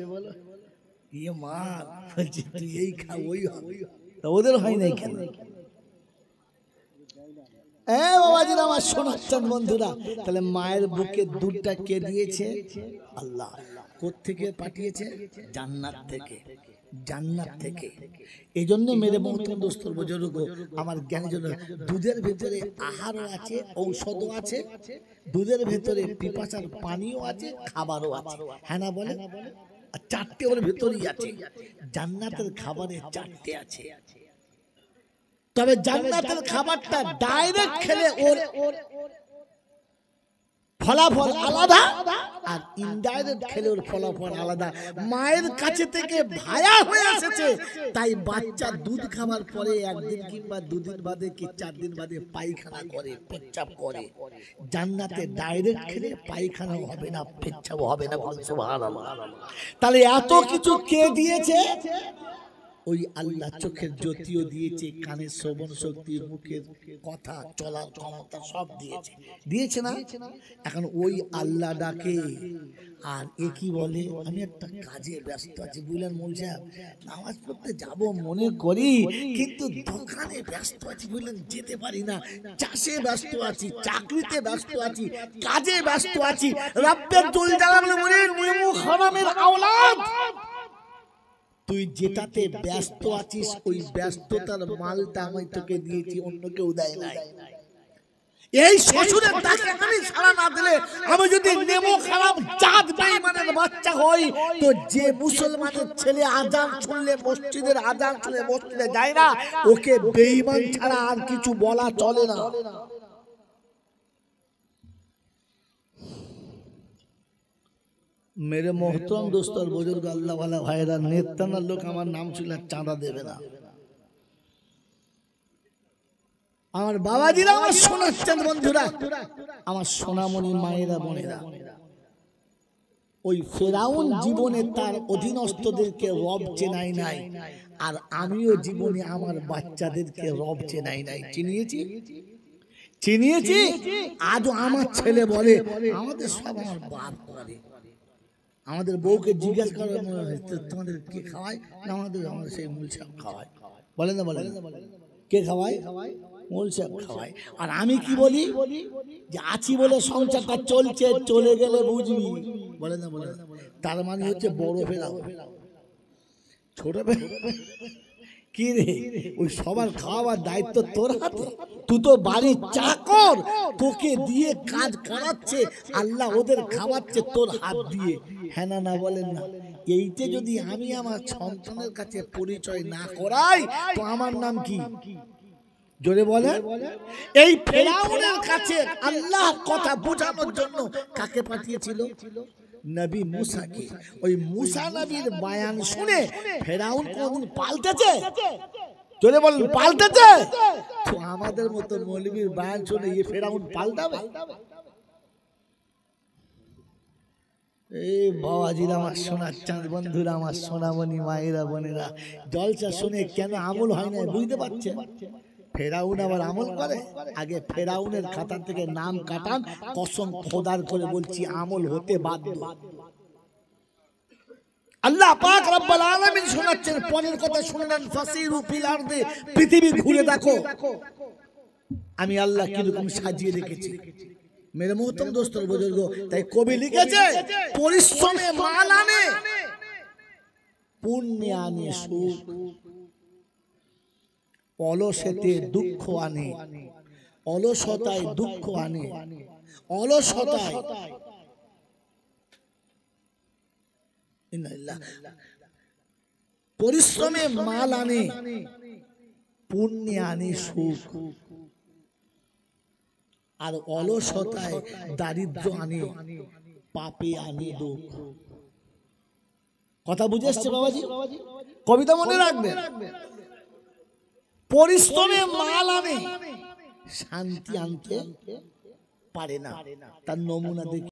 ইয়ে মাল বলছি তুই এই খা ওই ওদের হয় নাই কেন? বাবাজি আমার শোনাচ্ছেন বন্ধুরা, তাহলে মায়ের বুকে দুধটা কে দিয়েছে? আল্লাহ। কোত্থেকে পাঠিয়েছে? জান্নাত থেকে। জান্নাত থেকে। এই জন্য মেরে মহতরম দোস্তর বুজুর্গ আমার জ্ঞানী জন্য, দুধের ভেতরে আহারও আছে, ঔষধও আছে, দুধের ভেতরে পিপাসার পানিও আছে, খাবারও আছে। হ্যাঁ না বলে? আর চারটে ওর ভেতরেই আছে। জান্নাতের খাবারে চারটে আছে। তবে জান্নাতের খাবারটা ডাইরেক্ট খেলে ওর ফলাফল আলাদা, আর ইনডাইরেক্ট খেলে ওর ফলাফল আলাদা। মায়ের কাছে থেকে ভায়া হয়ে এসেছে, তাই বাচ্চা দুধ খাবার পরে একদিন কিংবা দুদিন বাদে কি 4 দিন বাদে পায়খানা করে, পেচ্ছাপ করে। জান্নাতে ডাইরেক্ট খেলে পায়খানা হবে না, পেচ্ছাপ হবে না। সুবহানাল্লাহ। তাহলে এত কিছু কে দিয়েছে? ওই আল্লাহ। চোখের জ্যোতিও দিয়েছে, কানের শ্রবণ শক্তি, মুখের কথা চলার ক্ষমতা সব দিয়েছে। দিয়েছে না? এখন ওই আল্লাহ ডাকে। আর এ কি বলে, আমি একটা কাজে ব্যস্ত আছি, বুঝলেন মৌল সাহেব, নামাজ পড়তে যাব মনে করি, কিন্তু দোকানে ব্যস্ত আছি, বুঝলেন, যেতে পারি না। চাষে ব্যস্ত আছি, চাকরিতে ব্যস্ত আছি, কাজে ব্যস্ত আছি। রব্বের জল জালালে বলে নিমু হারামের আওলাদ, তুই যেটাতে ব্যস্ত আছিস ওই ব্যস্ততার মালটা আমি তোকে দিয়েছি, অন্য কেউ দেয় নাই। এই শ্বশুরের ডাকে আমি সাড়া না দিলে, আমি যদি নেমো খারাপ জাত বেঈমানের বাচ্চা হই, তো যে মুসলমানের ছেলে আজান শুনলে, মসজিদের আজান শুনলে মসজিদে যায় না, ওকে বেঈমান ছাড়া আর কিছু বলা চলে না। मेरे मोहतरम दोस्त और बुजुर्ग अल्लाह वाला भाईरा, नेताना लोग আমার নাম শুনলে চাঁদা দেবে না। আমার বাবাজিরা আমার শোনাচ্ছেন বন্ধুরা, আমার সোনামণি মায়েরা বোনেরা, ওই ফেরাউন জীবনে তার অধীনস্থদেরকে রব চেনাই নাই, আর আমিও জীবনে আমার বাচ্চাদেরকে রব চেনাই নাই। চিনিয়েছি? চিনিয়েছি? আজও আমার ছেলে বলে আমাদের সব আমার বাপ করে। আমাদের বউকে জিজ্ঞাসা করে তোমাদের কে খাওয়ায়? আমাদের সেই মূল সাহেব খাওয়ায়। বলে না? বলে কে খাওয়ায়? মূল সাহেব খাওয়ায়। আর আমি কি বলি, যে আছি বলে সংসারটা চলছে, চলে গেলে বুঝবি। বলে না? বলে তার মানে হচ্ছে বড় ফেরাও, ছোট কি রে, ওই সবার খাওয়াবার দায়িত্ব তোর হাতে। তুই তো বাড়ির চাকর, তোকে দিয়ে কাজ করাচ্ছে, আল্লাহ ওদের খাওয়াচ্ছে তোর হাত দিয়ে। হ্যাঁ না? না বলেন না? এইতে যদি আমি আমার সন্তানের কাছে পরিচয় না করাই, তো আমার নাম কি? জোরে বলে। এই ফেরাউনের কাছে আল্লাহ কথা বোঝানোর জন্য কাকে পাঠিয়েছিল? নবী মুসাকে। ওই মুসা নবীর বয়ান শুনে ফেরাউন কোনদিন পাল্টেছে? জোরে বলেন, পাল্টেছে? তো আমাদের মতো মৌলবীর বয়ান শুনে এই ফেরাউন পাল্টাবে? এই বাবাজিরা আমার সোনার চাঁদ বন্ধুরা, আমার সোনামণি মায়েরা বোনেরা, জলসা শুনে কেন আমল হয় না বুঝতে পারছেন? ফেরাউন আবার আমল করে? আগে ফেরাউনের খাতা থেকে নাম কাটান, কসম খোদার করে বলছি আমল হতে বাধ্য। আল্লাহ পাক রব্বুল আলামিন শোনাচ্ছেন, পরের কথা শুনে নেন। ফাসিরু ফিল আরদি, পৃথিবী ঘুরে দেখো আমি আল্লাহ কিরকম সাজিয়ে রেখেছি। মেরে মোহতরম দোস্ত বুজুর্গ, তাই কবি লিখেছে, পরিশ্রমে মাল আনে, পুণ্যে আনে সুখ, অলসেতে দুঃখ আনে, অলসতায় দুঃখ আনে, অলসতায় পরিশ্রমে মাল আনে, পুণ্যে আনে সুখ, আর অলসতায় দারিদ্র আনে, পাপে আনে দুঃখ। কথা বুঝে এসছে বাবাজি? কবিতা মনে রাখবেন। পরিশ্রমে মাল আনে শান্তি আনতে পারে না। তার নমুনা দেখি।